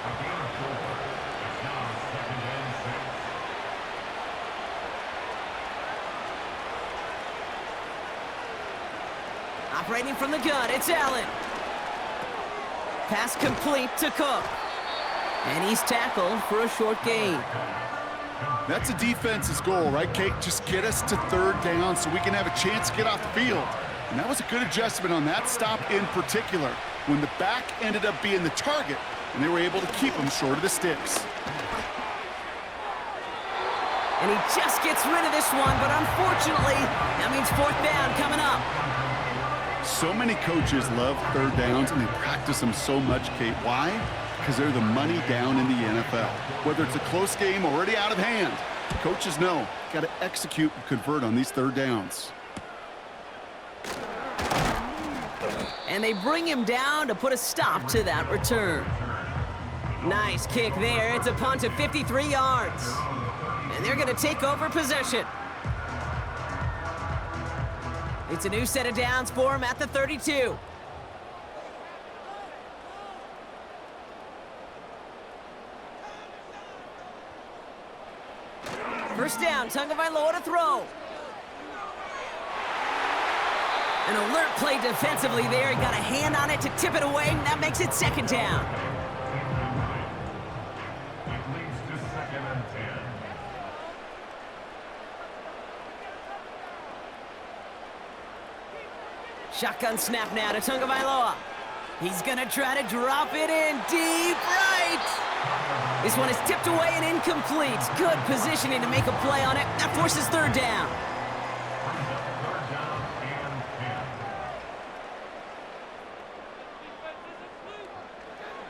Operating from the gun, it's Allen. Pass complete to Cook. And he's tackled for a short gain. That's a defense's goal, right, Kate? Just get us to 3rd down so we can have a chance to get off the field. And that was a good adjustment on that stop in particular, when the back ended up being the target, and they were able to keep him short of the sticks. And he just gets rid of this one, but unfortunately, that means 4th down coming up. So many coaches love 3rd downs, and they practice them so much, Kate. Why? Because they're the money down in the NFL. Whether it's a close game already out of hand, coaches know got to execute and convert on these 3rd downs. And they bring him down to put a stop to that return. Nice kick there. It's a punt of 53 yards. And they're going to take over possession. It's a new set of downs for him at the 32. First down, Tagovailoa to throw. An alert play defensively there. He got a hand on it to tip it away, and that makes it second down. It leads to 2nd and 10. Shotgun snap now to Tagovailoa. He's gonna try to drop it in deep right. This one is tipped away and incomplete. Good positioning to make a play on it. That forces third down.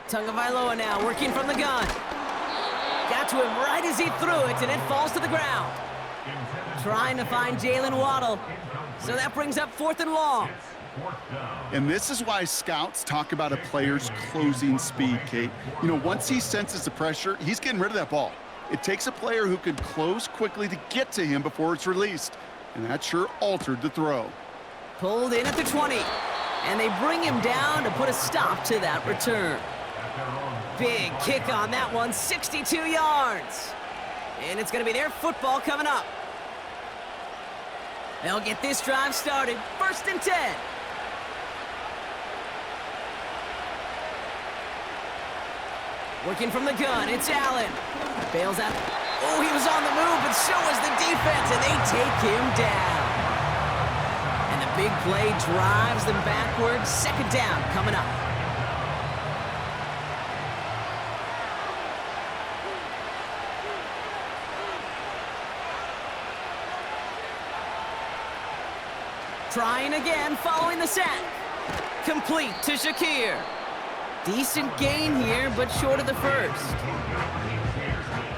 Tagovailoa now working from the gun. Got to him right as he threw it, and it falls to the ground. Trying to find Jalen Waddle. So that brings up 4th and long. And this is why scouts talk about a player's closing speed, Kate. You know, once he senses the pressure, he's getting rid of that ball. It takes a player who can close quickly to get to him before it's released. And that sure altered the throw. Pulled in at the 20. And they bring him down to put a stop to that return. Big kick on that one, 62 yards. And it's going to be their football coming up. They'll get this drive started. 1st and 10. Working from the gun, it's Allen. Bails out. Oh, he was on the move, but so was the defense, and they take him down. And the big play drives them backwards. 2nd down coming up. Trying again, following the sack. Complete to Shakir. Decent gain here, but short of the first.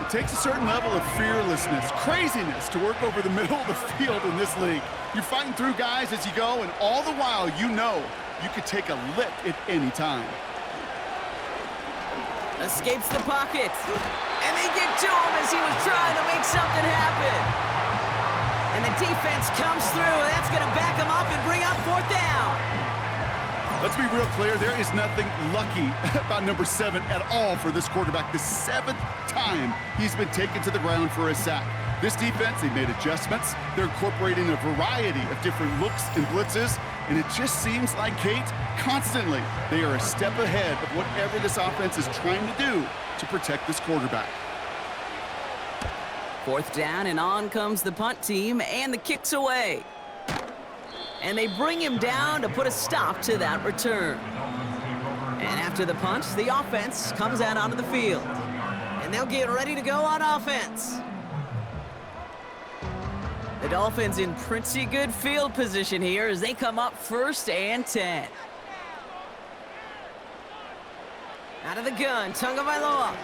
It takes a certain level of fearlessness, craziness to work over the middle of the field in this league. You're fighting through guys as you go, and all the while you know you could take a lick at any time. Escapes the pocket. And they get to him as he was trying to make something happen. And the defense comes through, and that's going to back him up and bring up 4th down. Let's be real clear, there is nothing lucky about number 7 at all for this quarterback. The 7th time he's been taken to the ground for a sack. This defense, they made adjustments. They're incorporating a variety of different looks and blitzes, and it just seems like, Kate, constantly they are a step ahead of whatever this offense is trying to do to protect this quarterback. 4th down, and on comes the punt team, and the kick's away. And they bring him down to put a stop to that return. And after the punt, the offense comes out onto the field. And they'll get ready to go on offense. The Dolphins in pretty good field position here as they come up 1st and 10. Out of the gun, Tagovailoa.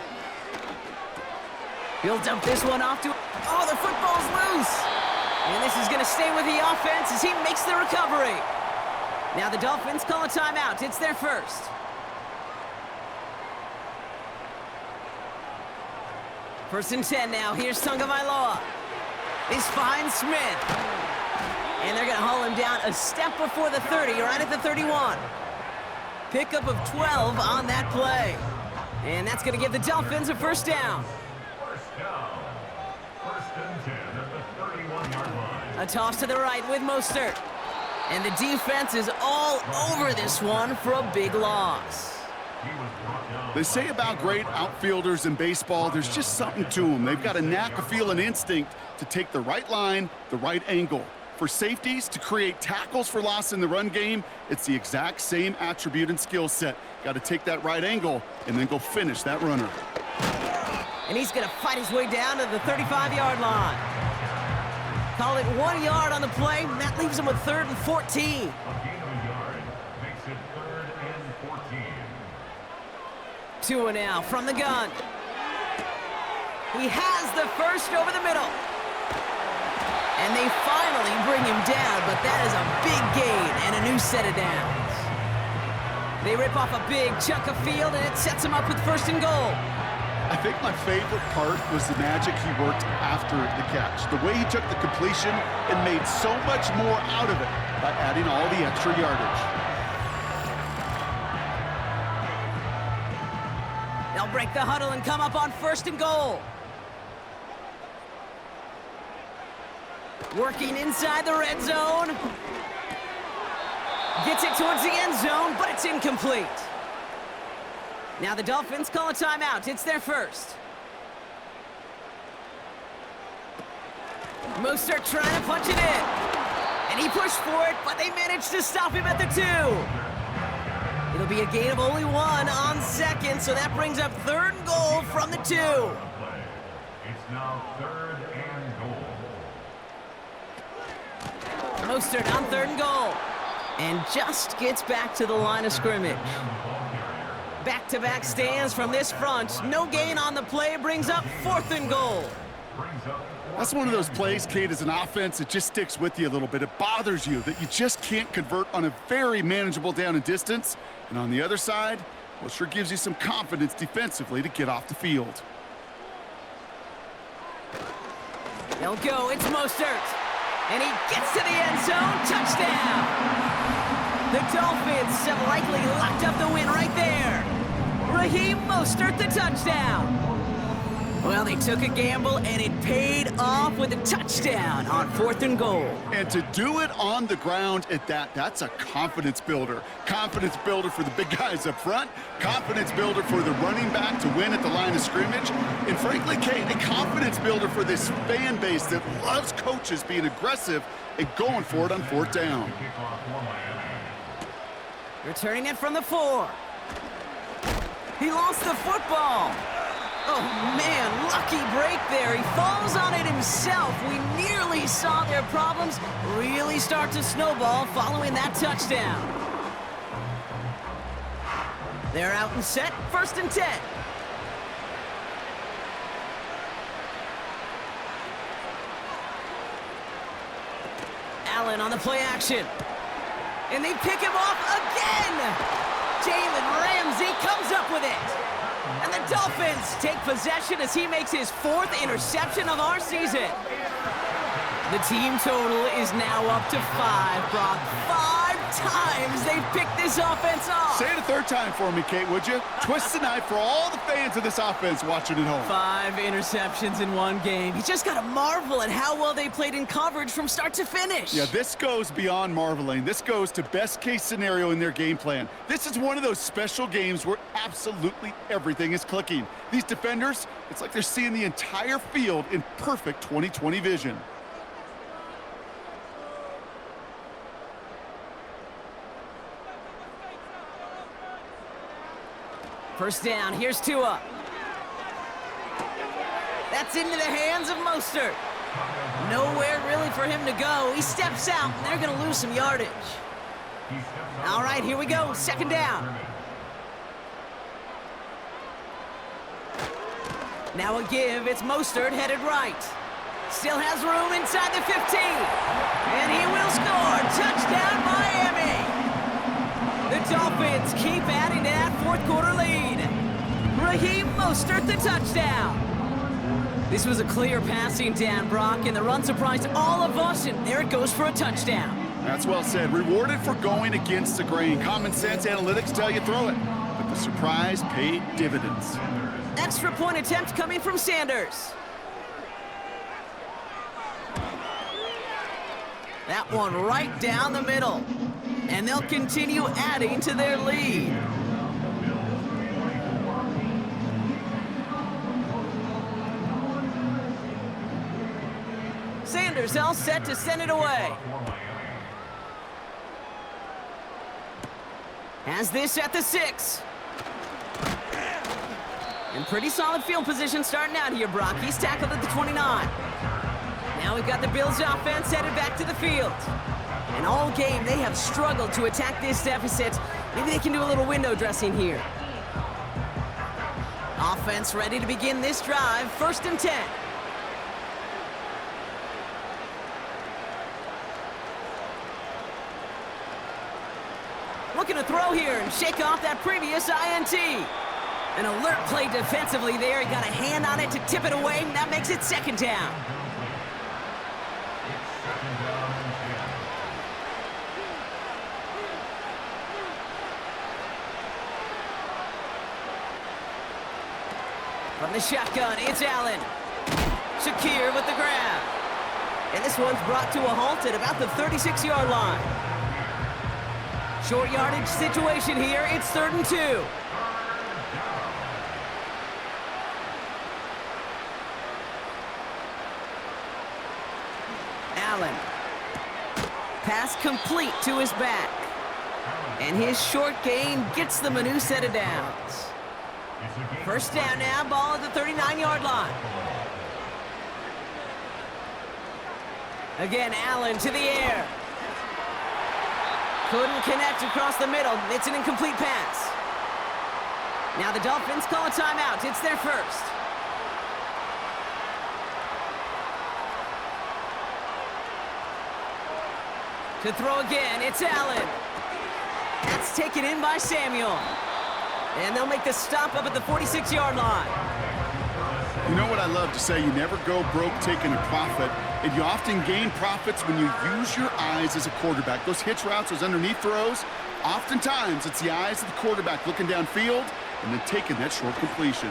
He'll dump this one off to... Oh, the football's loose! And this is going to stay with the offense as he makes the recovery. Now the Dolphins call a timeout. It's their first. First and 10 now. Here's Tagovailoa. This finds Smith. And they're going to haul him down a step before the 30, right at the 31. Pickup of 12 on that play. And that's going to give the Dolphins a 1st down. A toss to the right with Mostert. And the defense is all over this one for a big loss. They say about great outfielders in baseball, there's just something to them. They've got a knack, a feel, and instinct to take the right line, the right angle. For safeties to create tackles for loss in the run game, it's the exact same attribute and skill set. Got to take that right angle and then go finish that runner. And he's going to fight his way down to the 35-yard line. Call it 1 yard on the play. That leaves him with 3rd and 14. A gain of a yard makes it 3rd and 14. Tua now from the gun. He has the first over the middle. And they finally bring him down, but that is a big gain and a new set of downs. They rip off a big chunk of field, and it sets them up with first and goal. I think my favorite part was the magic he worked after the catch. The way he took the completion and made so much more out of it by adding all the extra yardage. They'll break the huddle and come up on first and goal. Working inside the red zone. Gets it towards the end zone, but it's incomplete. Now the Dolphins call a timeout. It's their first. Mostert trying to punch it in. And he pushed for it, but they managed to stop him at the 2. It'll be a gain of only 1 on second, so that brings up third and goal from the 2. It's now third and goal. Mostert on third and goal. And just gets back to the line of scrimmage. Back-to-back stands from this front. No gain on the play, brings up fourth and goal. That's one of those plays, Kate, as an offense, it just sticks with you a little bit. It bothers you that you just can't convert on a very manageable down and distance. And on the other side, well, it sure gives you some confidence defensively to get off the field. They'll go, it's Mostert. And he gets to the end zone, touchdown! The Dolphins have likely locked up the win right there. Raheem Mostert, the touchdown. Well, they took a gamble, and it paid off with a touchdown on fourth and goal. And to do it on the ground at that's a confidence builder. Confidence builder for the big guys up front. Confidence builder for the running back to win at the line of scrimmage. And frankly, Kate, a confidence builder for this fan base that loves coaches being aggressive and going for it on fourth down. Returning it from the 4. He lost the football. Oh, man, lucky break there. He falls on it himself. We nearly saw their problems really start to snowball following that touchdown. They're out and set, first and 10. Allen on the play action. And they pick him off again! Jalen Ramsey comes up with it. And the Dolphins take possession as he makes his 4th interception of our season. The team total is now up to 5, Brock. 5 times they've picked this offense off. Say it a third time for me, Kate, would you? Twist the knife for all the fans of this offense watching at home. 5 interceptions in one game. You just got to marvel at how well they played in coverage from start to finish. Yeah, this goes beyond marveling. This goes to best case scenario in their game plan. This is one of those special games where absolutely everything is clicking. These defenders, it's like they're seeing the entire field in perfect 20/20 vision. First down, here's Tua. That's into the hands of Mostert. Nowhere really for him to go. He steps out, and they're going to lose some yardage. All right, here we go, second down. Now a give, it's Mostert headed right. Still has room inside the 15. And he will score. Touchdown, Miami. The Dolphins keep adding to that fourth quarter lead. Raheem Mostert, the touchdown. This was a clear passing down, Brock, and the run surprised all of us, and there it goes for a touchdown. That's well said. Rewarded for going against the grain. Common sense analytics tell you throw it, but the surprise paid dividends. Extra point attempt coming from Sanders. That one right down the middle. And they'll continue adding to their lead. Sanders all set to send it away. Has this at the 6. And pretty solid field position starting out here, Brock. He's tackled at the 29. Now we've got the Bills offense headed back to the field. And all game, they have struggled to attack this deficit. Maybe they can do a little window dressing here. Offense ready to begin this drive, first and 10. looking to throw here and shake off that previous INT. An alert play defensively there. He got a hand on it to tip it away, and that makes it second down. From the shotgun, it's Allen. Shakir with the grab. And this one's brought to a halt at about the 36-yard line. Short yardage situation here. It's 3rd and 2. Allen. Pass complete to his back. And his short gain gets them a new set of downs. First down now, ball at the 39-yard line. Again, Allen to the air. Couldn't connect across the middle. It's an incomplete pass. Now the Dolphins call a timeout. It's their first. To throw again, it's Allen. That's taken in by Samuel. And they'll make the stop up at the 46-yard line. You know what I love to say? You never go broke taking a profit, and you often gain profits when you use your eyes as a quarterback. Those hitch routes, those underneath throws, oftentimes it's the eyes of the quarterback looking downfield and then taking that short completion.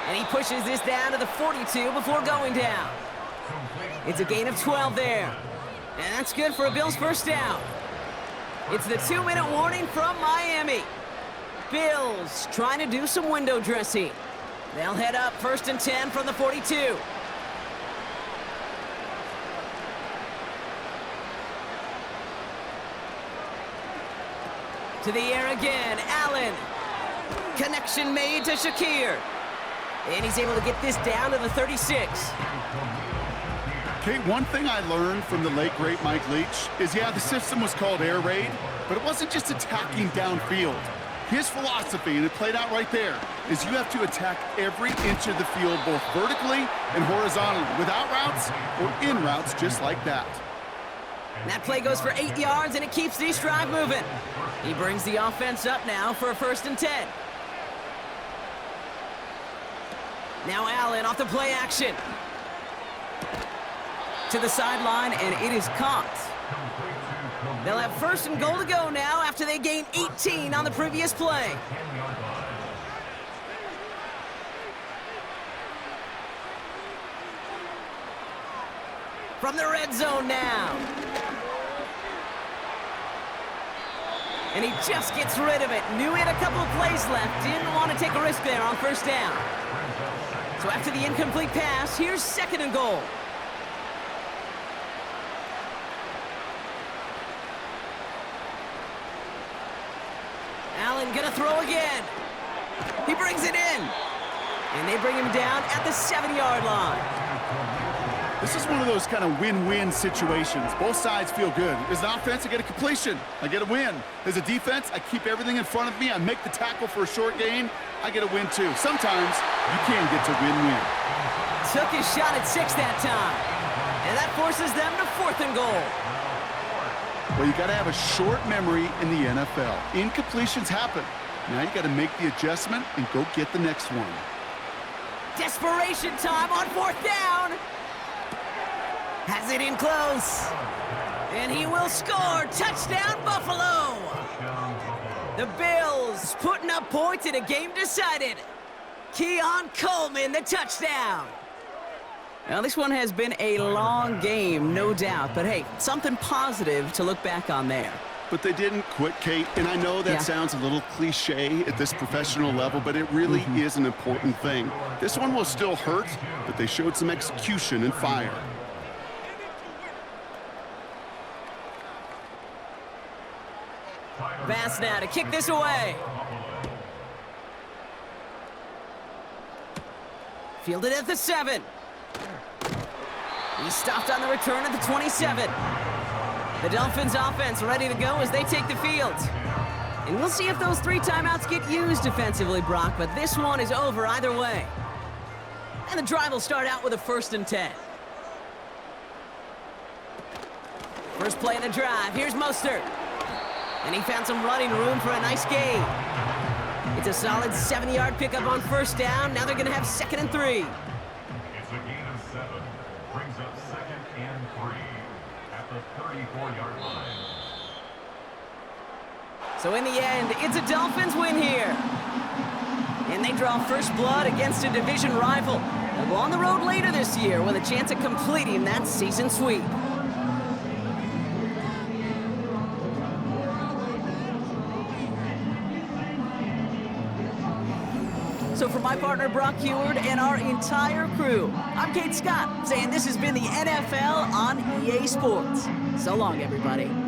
And he pushes this down to the 42 before going down. It's a gain of 12 there. And that's good for a Bills first down. It's the 2-minute warning from Miami. Bills trying to do some window dressing. They'll head up 1st and 10 from the 42. To the air again, Allen. Connection made to Shakir. And he's able to get this down to the 36. Okay, one thing I learned from the late, great Mike Leach is, yeah, the system was called air raid, but it wasn't just attacking downfield. His philosophy, and it played out right there, is you have to attack every inch of the field, both vertically and horizontally, without routes or in routes, just like that. And that play goes for 8 yards, and it keeps this drive moving. He brings the offense up now for a 1st and 10. Now Allen off the play action. To the sideline, and it is caught. They'll have 1st and goal to go now after they gain 18 on the previous play. From the red zone now. And he just gets rid of it. Knew he had a couple of plays left. Didn't want to take a risk there on 1st down. So after the incomplete pass, here's 2nd and goal. Allen gonna throw again. He brings it in. And they bring him down at the 7-yard line. This is one of those kind of win-win situations. Both sides feel good. As an offense, I get a completion. I get a win. As a defense, I keep everything in front of me. I make the tackle for a short gain. I get a win, too. Sometimes you can get to win-win. Took his shot at 6 that time. And that forces them to 4th and goal. Well, you got to have a short memory in the NFL. Incompletions happen. Now you got to make the adjustment and go get the next one. Desperation time on 4th down. Has it in close. And he will score. Touchdown, Buffalo. The Bills putting up points in a game decided. Keon Coleman, the touchdown. Now, this one has been a long game, no doubt. But, hey, something positive to look back on there. But they didn't quit, Kate. And I know that sounds a little cliche at this professional level, but it really is an important thing. This one will still hurt, but they showed some execution and fire. Pass now to kick this away. Fielded at the 7. He stopped on the return at the 27. The Dolphins offense ready to go as they take the field. And we'll see if those 3 timeouts get used defensively, Brock, but this one is over either way. And the drive will start out with a 1st and 10. First play of the drive. Here's Mostert. And he found some running room for a nice gain. It's a solid 70-yard pickup on first down. Now they're going to have 2nd and 3. It's a gain of 7. Brings up 2nd and 3 at the 34-yard line. So in the end, it's a Dolphins win here. And they draw first blood against a division rival. They'll go on the road later this year with a chance of completing that season sweep. So for my partner Brock Heward and our entire crew, I'm Kate Scott saying this has been the NFL on EA Sports. So long, everybody.